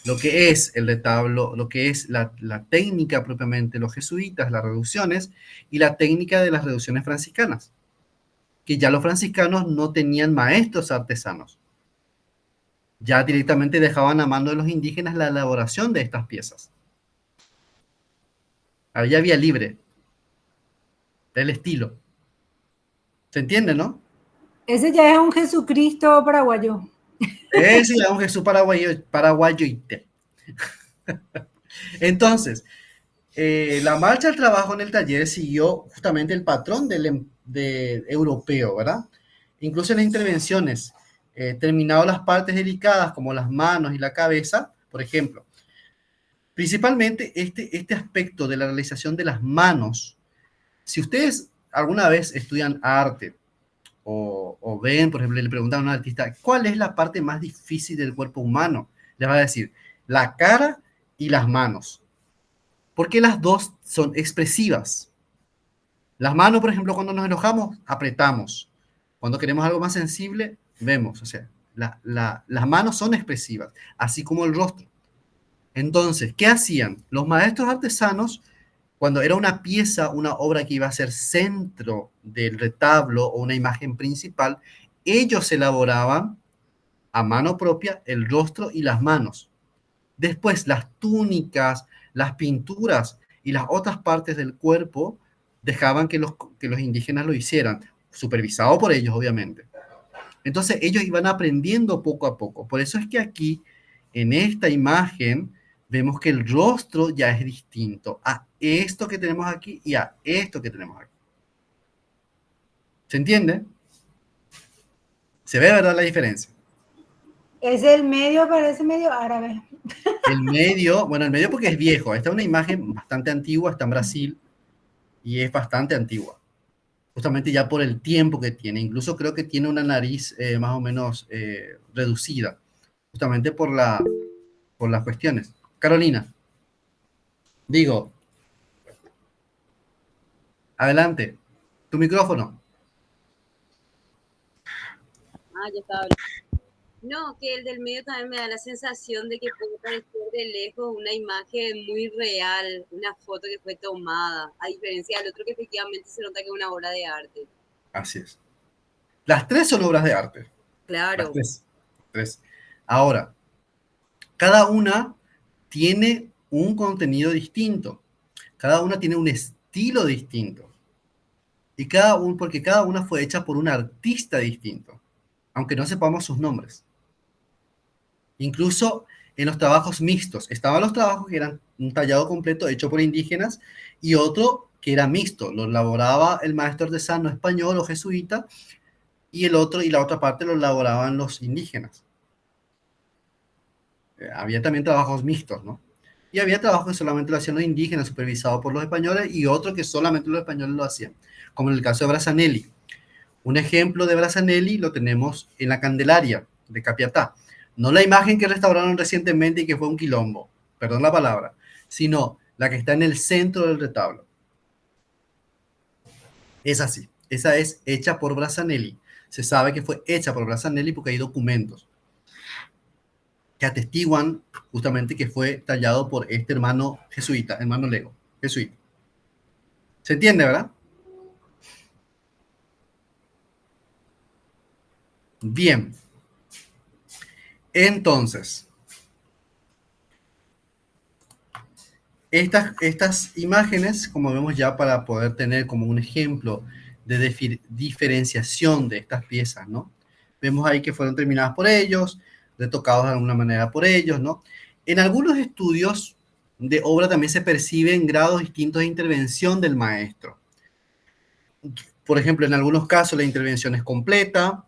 Lo que es el retablo, lo que es la técnica propiamente de los jesuitas, las reducciones, y la técnica de las reducciones franciscanas. Que ya los franciscanos no tenían maestros artesanos. Ya directamente dejaban a mano de los indígenas la elaboración de estas piezas. Había vía libre. El estilo. ¿Se entiende, no? Ese ya es un Jesucristo paraguayo. Ese ya es un Jesús paraguayo y té. Entonces, la marcha al trabajo en el taller siguió justamente el patrón europeo, ¿verdad? Incluso en las intervenciones, terminado las partes delicadas como las manos y la cabeza, por ejemplo. Principalmente este aspecto de la realización de las manos. Si ustedes alguna vez estudian arte o ven, por ejemplo, le preguntan a un artista, ¿cuál es la parte más difícil del cuerpo humano? Les va a decir, la cara y las manos. Porque las dos son expresivas. Las manos, por ejemplo, cuando nos enojamos, apretamos. Cuando queremos algo más sensible, vemos. O sea, las manos son expresivas, así como el rostro. Entonces, ¿qué hacían? Los maestros artesanos, cuando era una pieza, una obra que iba a ser centro del retablo o una imagen principal, ellos elaboraban a mano propia el rostro y las manos. Después, las túnicas, las pinturas y las otras partes del cuerpo dejaban que los indígenas lo hicieran, supervisado por ellos, obviamente. Entonces, ellos iban aprendiendo poco a poco. Por eso es que aquí, en esta imagen, vemos que el rostro ya es distinto a esto que tenemos aquí y a esto que tenemos aquí. ¿Se entiende? Se ve, ¿verdad, la diferencia? Es el medio, parece medio árabe. El medio, bueno, el medio porque es viejo. Esta es una imagen bastante antigua, está en Brasil y es bastante antigua. Justamente ya por el tiempo que tiene. Incluso creo que tiene una nariz más o menos reducida, justamente por las cuestiones. Carolina, digo, adelante, tu micrófono. Ya estaba hablando. No, que el del medio también me da la sensación de que puede parecer de lejos una imagen muy real, una foto que fue tomada, a diferencia del otro que efectivamente se nota que es una obra de arte. Así es. Las tres son obras de arte. Claro. Las tres. Ahora, cada una tiene un contenido distinto. Cada una tiene un estilo distinto. Y porque cada una fue hecha por un artista distinto, aunque no sepamos sus nombres. Incluso en los trabajos mixtos. Estaban los trabajos que eran un tallado completo hecho por indígenas y otro que era mixto. Lo elaboraba el maestro artesano español o jesuita y la otra parte lo elaboraban los indígenas. Había también trabajos mixtos, ¿no? Y había trabajos que solamente lo hacían los indígenas, supervisados por los españoles, y otro que solamente los españoles lo hacían, como en el caso de Brazanelli. Un ejemplo de Brazanelli lo tenemos en la Candelaria de Capiatá. No la imagen que restauraron recientemente y que fue un quilombo, perdón la palabra, sino la que está en el centro del retablo. Es así. Esa es hecha por Brazanelli. Se sabe que fue hecha por Brazanelli porque hay documentos que atestiguan justamente que fue tallado por este hermano jesuita, hermano Lego, jesuita. ¿Se entiende, verdad? Bien. Entonces, estas imágenes, como vemos ya para poder tener como un ejemplo de diferenciación de estas piezas, ¿no? Vemos ahí que fueron terminadas por ellos, retocados de alguna manera por ellos, ¿no? En algunos estudios de obra también se perciben grados distintos de intervención del maestro. Por ejemplo, en algunos casos la intervención es completa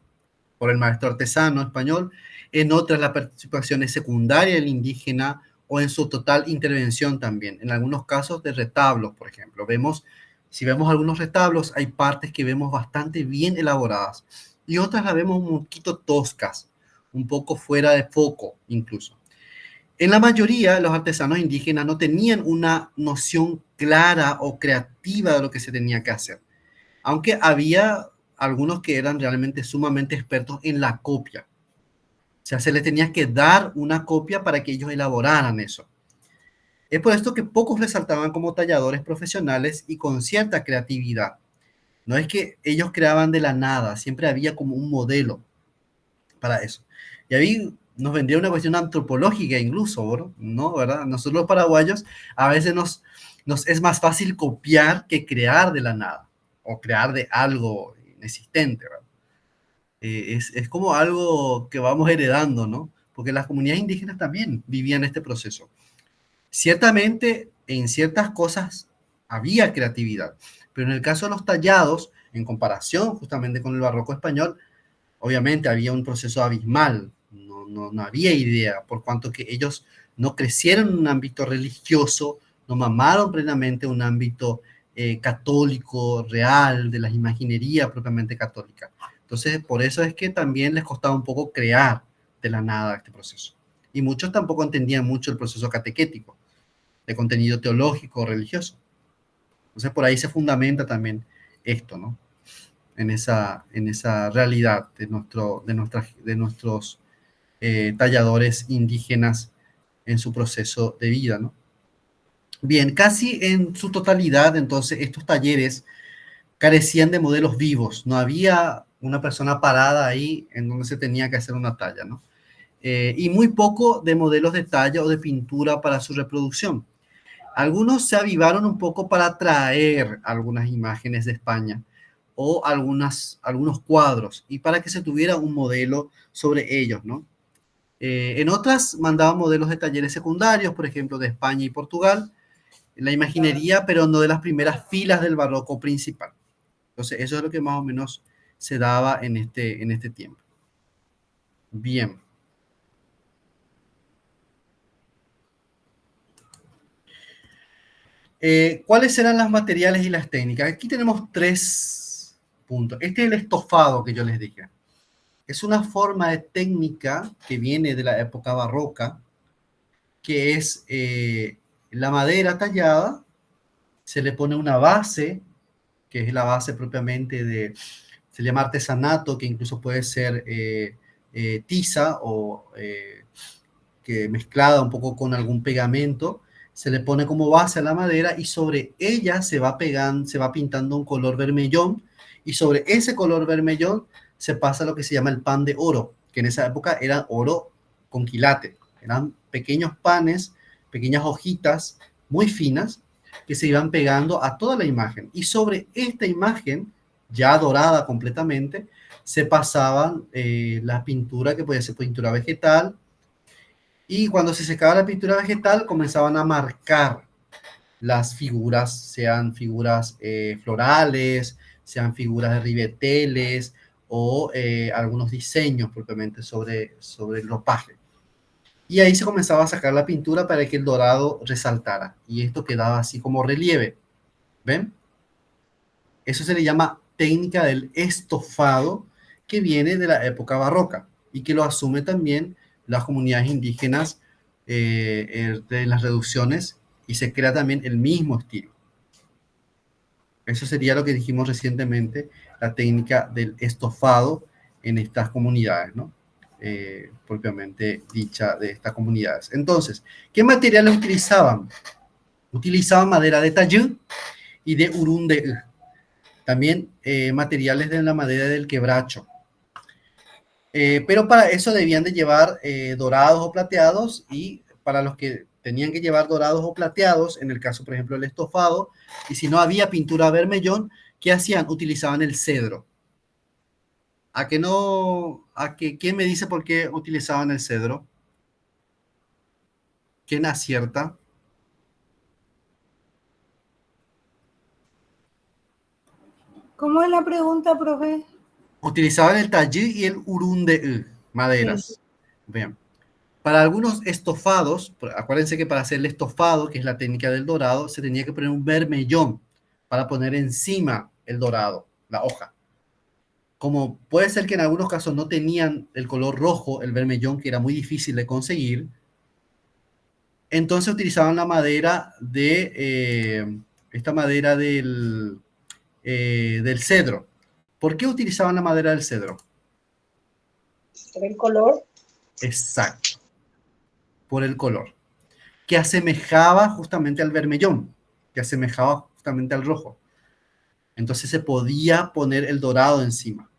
por el maestro artesano español, en otras la participación es secundaria del indígena o en su total intervención también. En algunos casos de retablos, por ejemplo, si vemos algunos retablos, hay partes que vemos bastante bien elaboradas y otras las vemos un poquito toscas, un poco fuera de foco incluso. En la mayoría, los artesanos indígenas no tenían una noción clara o creativa de lo que se tenía que hacer, aunque había algunos que eran realmente sumamente expertos en la copia. O sea, se les tenía que dar una copia para que ellos elaboraran eso. Es por esto que pocos resaltaban como talladores profesionales y con cierta creatividad. No es que ellos creaban de la nada, siempre había como un modelo para eso. Y ahí nos vendría una cuestión antropológica incluso, ¿no? ¿Verdad? Nosotros los paraguayos a veces nos es más fácil copiar que crear de la nada o crear de algo inexistente, ¿verdad? Es como algo que vamos heredando, ¿no? Porque las comunidades indígenas también vivían este proceso. Ciertamente, en ciertas cosas había creatividad, pero en el caso de los tallados, en comparación justamente con el barroco español, obviamente había un proceso abismal, no había idea, por cuanto que ellos no crecieron en un ámbito religioso, no mamaron plenamente un ámbito católico, real, de la imaginería propiamente católica. Entonces, por eso es que también les costaba un poco crear de la nada este proceso. Y muchos tampoco entendían mucho el proceso catequético, de contenido teológico o religioso. Entonces, por ahí se fundamenta también esto, ¿no? En esa realidad de nuestros talladores indígenas en su proceso de vida, ¿no? Bien, casi en su totalidad, entonces, estos talleres carecían de modelos vivos. No había una persona parada ahí en donde se tenía que hacer una talla, ¿no? y muy poco de modelos de talla o de pintura para su reproducción. Algunos se avivaron un poco para traer algunas imágenes de España o algunos cuadros y para que se tuviera un modelo sobre ellos, ¿no? En otras mandaban modelos de talleres secundarios, por ejemplo, de España y Portugal, la imaginería, pero no de las primeras filas del barroco principal. Entonces, eso es lo que más o menos se daba en este tiempo. Bien. ¿Cuáles eran los materiales y las técnicas? Aquí tenemos 3 puntos. Este es el estofado que yo les dije. Es una forma de técnica que viene de la época barroca, que es la madera tallada, se le pone una base, que es la base propiamente se llama artesanato, que incluso puede ser tiza o que mezclada un poco con algún pegamento, se le pone como base a la madera y sobre ella se va pintando un color vermellón y sobre ese color vermellón se pasa lo que se llama el pan de oro, que en esa época era oro con quilate. Eran pequeños panes, pequeñas hojitas muy finas que se iban pegando a toda la imagen. Y sobre esta imagen, ya dorada completamente, se pasaban la pintura, que podía ser pintura vegetal, y cuando se secaba la pintura vegetal comenzaban a marcar las figuras, sean figuras florales, sean figuras de ribeteles o algunos diseños propiamente sobre el ropaje. Y ahí se comenzaba a sacar la pintura para que el dorado resaltara. Y esto quedaba así como relieve. ¿Ven? Eso se le llama técnica del estofado, que viene de la época barroca y que lo asume también las comunidades indígenas de las reducciones, y se crea también el mismo estilo. Eso sería lo que dijimos recientemente, la técnica del estofado en estas comunidades, ¿no? Propiamente dicha de estas comunidades. Entonces, ¿qué materiales utilizaban? Utilizaban madera de tallú y de urunde. También materiales de la madera del quebracho. Pero para eso debían de llevar dorados o plateados, y para los que tenían que llevar dorados o plateados, en el caso, por ejemplo, del estofado, y si no había pintura vermellón, ¿qué hacían? Utilizaban el cedro. ¿Quién me dice por qué utilizaban el cedro? ¿Quién acierta? ¿Cómo es la pregunta, profe? Utilizaban el tallí y el urunde, maderas. Sí. Bien. Para algunos estofados, acuérdense que para hacer el estofado, que es la técnica del dorado, se tenía que poner un vermellón para poner encima el dorado, la hoja. Como puede ser que en algunos casos no tenían el color rojo, el vermellón, que era muy difícil de conseguir, entonces utilizaban la madera esta madera del cedro. ¿Por qué utilizaban la madera del cedro? ¿Por el color? Exacto, por el color, que asemejaba justamente al vermellón, que asemejaba justamente al rojo. Entonces se podía poner el dorado encima.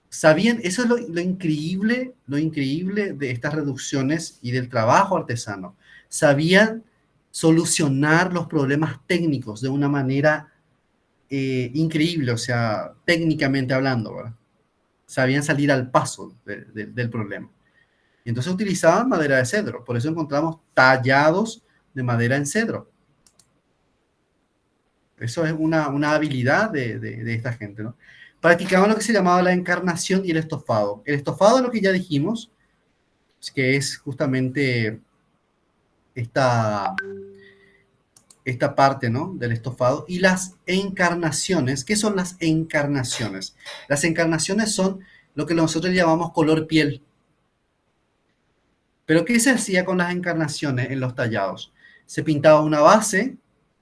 ¿Sabían? Eso es lo increíble de estas reducciones y del trabajo artesano. Sabían solucionar los problemas técnicos de una manera increíble, o sea, técnicamente hablando, ¿verdad? Sabían salir al paso del problema. Y entonces utilizaban madera de cedro. Por eso encontramos tallados de madera en cedro. Eso es una habilidad de esta gente, ¿no? Practicaban lo que se llamaba la encarnación y el estofado. El estofado es lo que ya dijimos, que es justamente esta parte, ¿no?, del estofado. Y las encarnaciones. ¿Qué son las encarnaciones? Las encarnaciones son lo que nosotros llamamos color piel. ¿Pero qué se hacía con las encarnaciones en los tallados? Se pintaba una base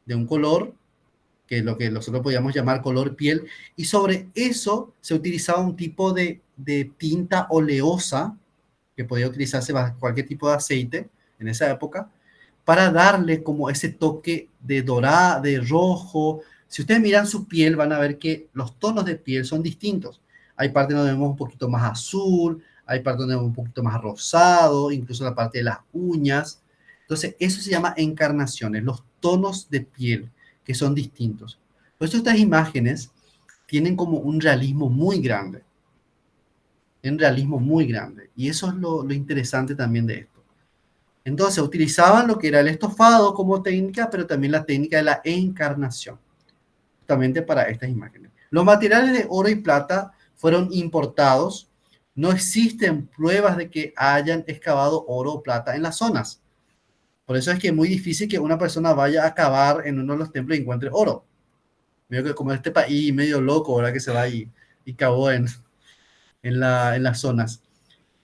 de un color, que es lo que nosotros podíamos llamar color piel, y sobre eso se utilizaba un tipo de tinta oleosa, que podía utilizarse bajo cualquier tipo de aceite en esa época, para darle como ese toque de dorado, de rojo. Si ustedes miran su piel, van a ver que los tonos de piel son distintos. Hay partes donde vemos un poquito más azul, hay partes donde es un poquito más rosado, incluso la parte de las uñas. Entonces, eso se llama encarnaciones, los tonos de piel que son distintos. Por eso estas imágenes tienen como un realismo muy grande. Un realismo muy grande. Y eso es lo interesante también de esto. Entonces, utilizaban lo que era el estofado como técnica, pero también la técnica de la encarnación, justamente para estas imágenes. Los materiales de oro y plata fueron importados. No existen pruebas de que hayan excavado oro o plata en las zonas. Por eso es que es muy difícil que una persona vaya a cavar en uno de los templos y encuentre oro. Medio que como este país medio loco, ¿verdad? Que se va y cavó en las zonas.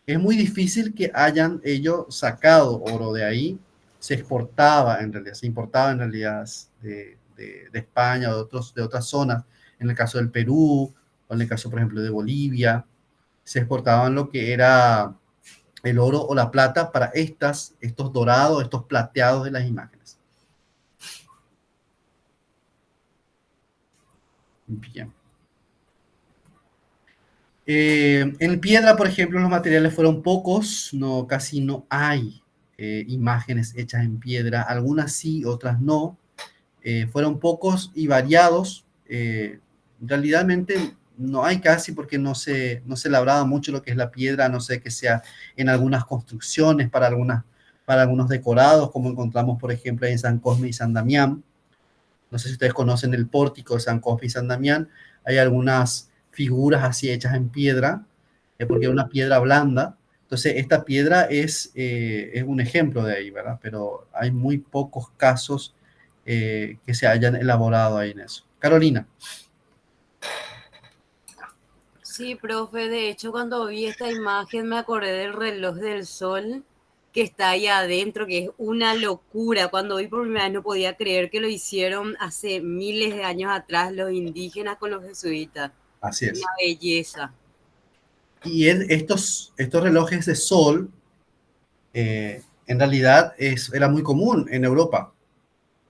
Es muy difícil que hayan ellos sacado oro de ahí. Se exportaba en realidad, se importaba en realidad de España o de otras zonas. En el caso del Perú, o en el caso, por ejemplo, de Bolivia, se exportaban lo que era el oro o la plata para estos dorados, estos plateados de las imágenes. Bien. En piedra, por ejemplo, los materiales fueron pocos, casi no hay imágenes hechas en piedra, algunas sí, otras no. Fueron pocos y variados. Realmente no hay casi porque no se labraba mucho lo que es la piedra, a no sé que sea en algunas construcciones para algunos decorados, como encontramos, por ejemplo, en San Cosme y San Damián. No sé si ustedes conocen el pórtico de San Cosme y San Damián. Hay algunas figuras así hechas en piedra, porque es una piedra blanda. Entonces, esta piedra es un ejemplo de ahí, ¿verdad? Pero hay muy pocos casos que se hayan elaborado ahí en eso. Carolina. Sí, profe, de hecho cuando vi esta imagen me acordé del reloj del sol que está ahí adentro, que es una locura. Cuando vi por primera vez no podía creer que lo hicieron hace miles de años atrás los indígenas con los jesuitas. Así es. Una belleza. Y estos relojes de sol, en realidad era muy común en Europa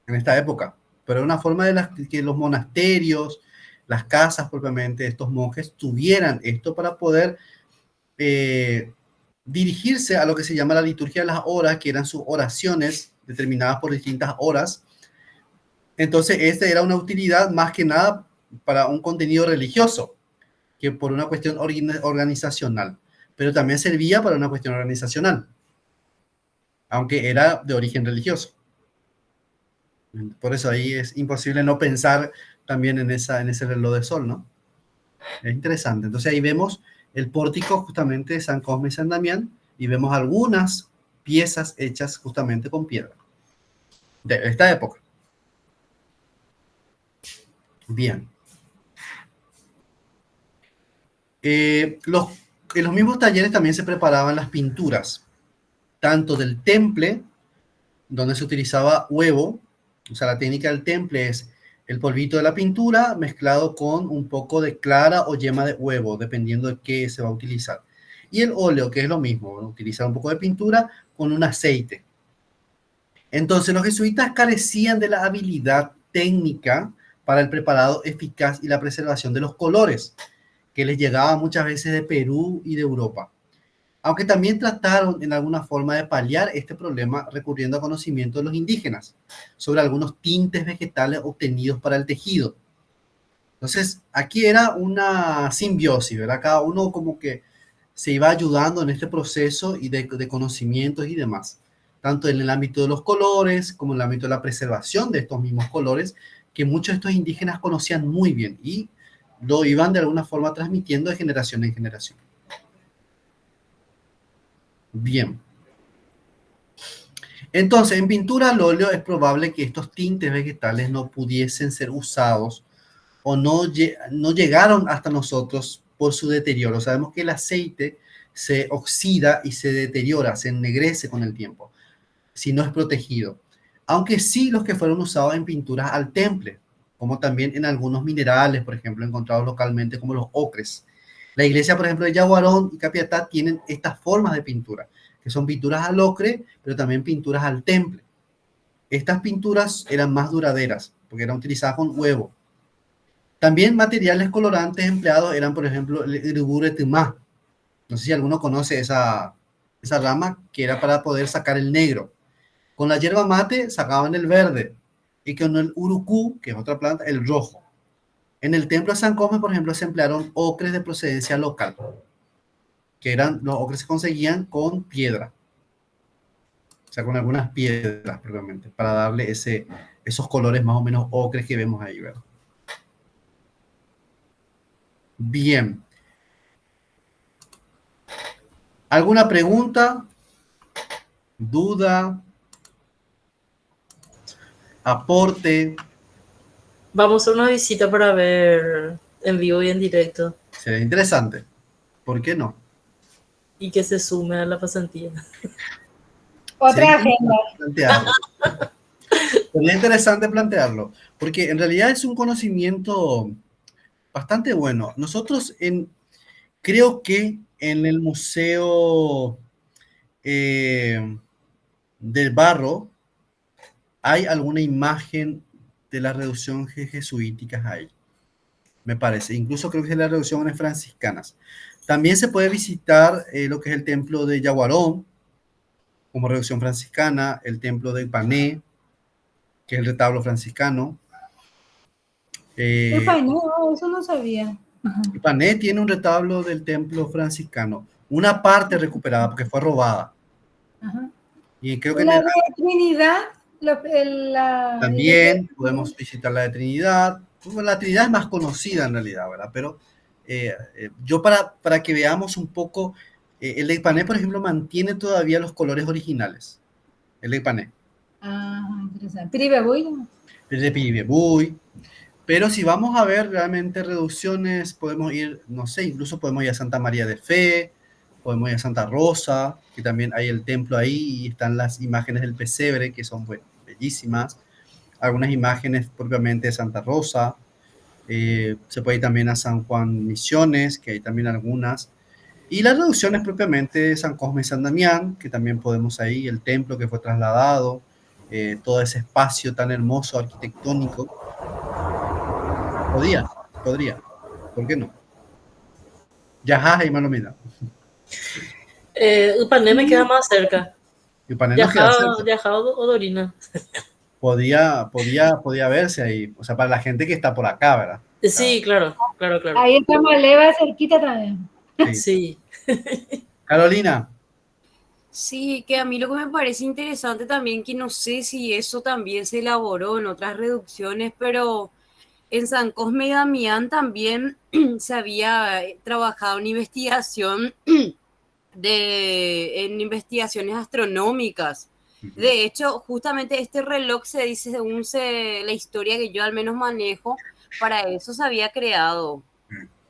en esta época, pero era una forma de que los monasterios, las casas propiamente, estos monjes tuvieran esto para poder dirigirse a lo que se llama la liturgia de las horas, que eran sus oraciones determinadas por distintas horas. Entonces, esta era una utilidad más que nada para un contenido religioso, que por una cuestión organizacional, pero también servía para una cuestión organizacional, aunque era de origen religioso. Por eso ahí es imposible no pensar también en ese reloj de sol, ¿no? Es interesante. Entonces ahí vemos el pórtico justamente de San Cosme y San Damián y vemos algunas piezas hechas justamente con piedra de esta época. Bien. En los mismos talleres también se preparaban las pinturas, tanto del temple, donde se utilizaba huevo, o sea, la técnica del temple es el polvito de la pintura mezclado con un poco de clara o yema de huevo, dependiendo de qué se va a utilizar. Y el óleo, que es lo mismo, ¿no? Utilizar un poco de pintura con un aceite. Entonces, los jesuitas carecían de la habilidad técnica para el preparado eficaz y la preservación de los colores, que les llegaba muchas veces de Perú y de Europa. Aunque también trataron en alguna forma de paliar este problema recurriendo a conocimiento de los indígenas sobre algunos tintes vegetales obtenidos para el tejido. Entonces, aquí era una simbiosis, ¿verdad? Cada uno como que se iba ayudando en este proceso y de conocimientos y demás, tanto en el ámbito de los colores como en el ámbito de la preservación de estos mismos colores, que muchos de estos indígenas conocían muy bien y lo iban de alguna forma transmitiendo de generación en generación. Bien. Entonces, en pintura al óleo es probable que estos tintes vegetales no pudiesen ser usados o no llegaron hasta nosotros por su deterioro. Sabemos que el aceite se oxida y se deteriora, se ennegrece con el tiempo, si no es protegido. Aunque sí los que fueron usados en pinturas al temple, como también en algunos minerales, por ejemplo, encontrados localmente como los ocres. La iglesia, por ejemplo, de Yaguarón y Capiatá tienen estas formas de pintura, que son pinturas al ocre, pero también pinturas al temple. Estas pinturas eran más duraderas, porque eran utilizadas con huevo. También materiales colorantes empleados eran, por ejemplo, el uretumá, No sé si alguno conoce esa rama que era para poder sacar el negro. Con la yerba mate sacaban el verde y con el urucú, que es otra planta, el rojo. En el templo de San Cosme, por ejemplo, se emplearon ocres de procedencia local, que eran los ocres que se conseguían con piedra, o sea, con algunas piedras propiamente, para darle esos colores más o menos ocres que vemos ahí, ¿verdad? Bien. ¿Alguna pregunta? ¿Duda? ¿Aporte? Vamos a una visita para ver en vivo y en directo Sería interesante. ¿Por qué no? y que se sume a la pasantía. Otra agenda. Plantearlo. Sería interesante plantearlo, porque en realidad es un conocimiento bastante bueno. Nosotros creo que en el Museo del Barro hay alguna imagen de la reducción jesuítica ahí, me parece. Incluso creo que es de las reducciones franciscanas. También se puede visitar lo que es el templo de Yaguarón, como reducción franciscana, el templo de Ipané, que es el retablo franciscano. Eso no sabía. Ipané tiene un retablo del templo franciscano, una parte recuperada porque fue robada. Ajá. Y creo que La de Trinidad, también podemos visitar la de Trinidad. Bueno, la Trinidad es más conocida en realidad, ¿verdad? Pero yo para que veamos un poco, el de Ipané, por ejemplo, mantiene todavía los colores originales. El de Ipané. Interesante. Piribebuy. El de Piribebuy. Pero si vamos a ver realmente reducciones, podemos ir, no sé, incluso podemos ir a Santa María de Fe, podemos ir a Santa Rosa, que también hay el templo ahí y están las imágenes del pesebre, que son bellísimas. Algunas imágenes propiamente de Santa Rosa. Se puede ir también a San Juan Misiones, que hay también algunas. Y las reducciones propiamente de San Cosme y San Damián, que también podemos ahí, el templo que fue trasladado, todo ese espacio tan hermoso arquitectónico. Podría. ¿Por qué no? Yajá y Malomina. Ipané me queda más cerca. Ipané nos queda cerca. Yajá o Dorina. Podía verse ahí. O sea, para la gente que está por acá, ¿verdad? Sí, claro. Ahí está Maleva cerquita también. Sí. Carolina. Sí, que a mí lo que me parece interesante también, que no sé si eso también se elaboró en otras reducciones, pero en San Cosme y Damián también se había trabajado en investigación en investigaciones astronómicas. De hecho, justamente este reloj se dice, según la historia que yo al menos manejo, para eso se había creado.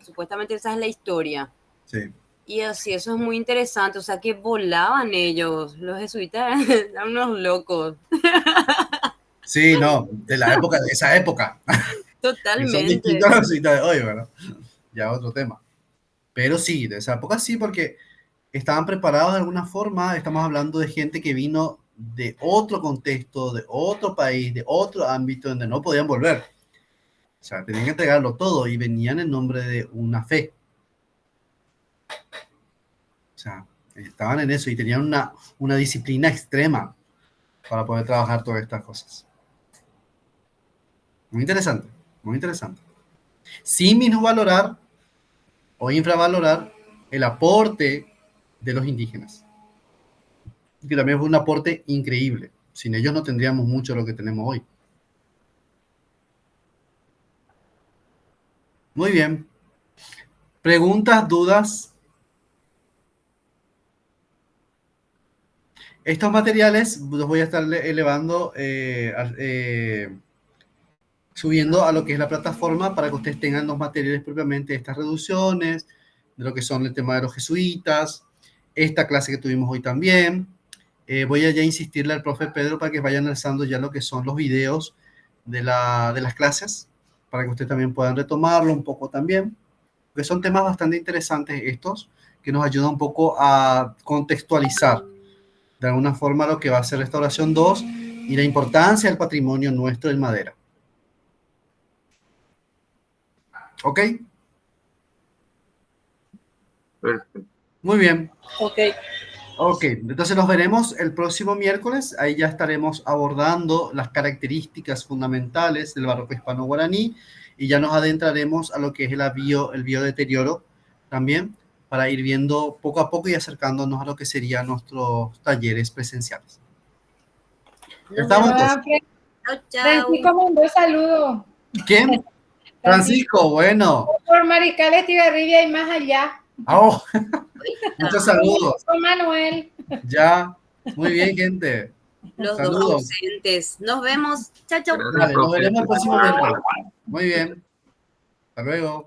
Supuestamente esa es la historia. Sí. Y así, eso es muy interesante, o sea, que volaban ellos, los jesuitas eran unos locos. Sí, no, de esa época. Totalmente. Son distintos a los jesuitas de hoy, ¿verdad? Ya otro tema. Pero sí, de esa época sí, porque estaban preparados de alguna forma. Estamos hablando de gente que vino de otro contexto, de otro país, de otro ámbito donde no podían volver. O sea, tenían que entregarlo todo y venían en nombre de una fe. O sea, estaban en eso y tenían una disciplina extrema para poder trabajar todas estas cosas. Muy interesante, muy interesante. Sin minusvalorar o infravalorar el aporte de los indígenas, que también fue un aporte increíble. Sin ellos no tendríamos mucho de lo que tenemos hoy. Muy bien. ¿Preguntas, dudas? Estos materiales los voy a estar elevando, subiendo a lo que es la plataforma para que ustedes tengan los materiales propiamente de estas reducciones, de lo que son el tema de los jesuitas, esta clase que tuvimos hoy también. Voy a ya insistirle al profe Pedro para que vayan lanzando ya lo que son los videos de las clases, para que ustedes también puedan retomarlo un poco también, porque son temas bastante interesantes estos, que nos ayudan un poco a contextualizar de alguna forma lo que va a ser Restauración 2 y la importancia del patrimonio nuestro en madera. ¿Ok? Perfecto. Muy bien. Ok. Ok, entonces nos veremos el próximo miércoles. Ahí ya estaremos abordando las características fundamentales del barroco hispano-guaraní y ya nos adentraremos a lo que es el biodeterioro también, para ir viendo poco a poco y acercándonos a lo que serían nuestros talleres presenciales. Nos Estamos vemos. entonces. Chao, chao. Francisco mandó un saludo. ¿Quién? Francisco, bueno. Por Mariscal Estigarribia y más allá. Oh, Ahorita. muchos saludos. Con Manuel. Ya, muy bien, gente. Los dos Saludos. ausentes. Nos vemos. Chao, chao. Dale, nos veremos el próximo miércoles. Muy bien. Hasta luego.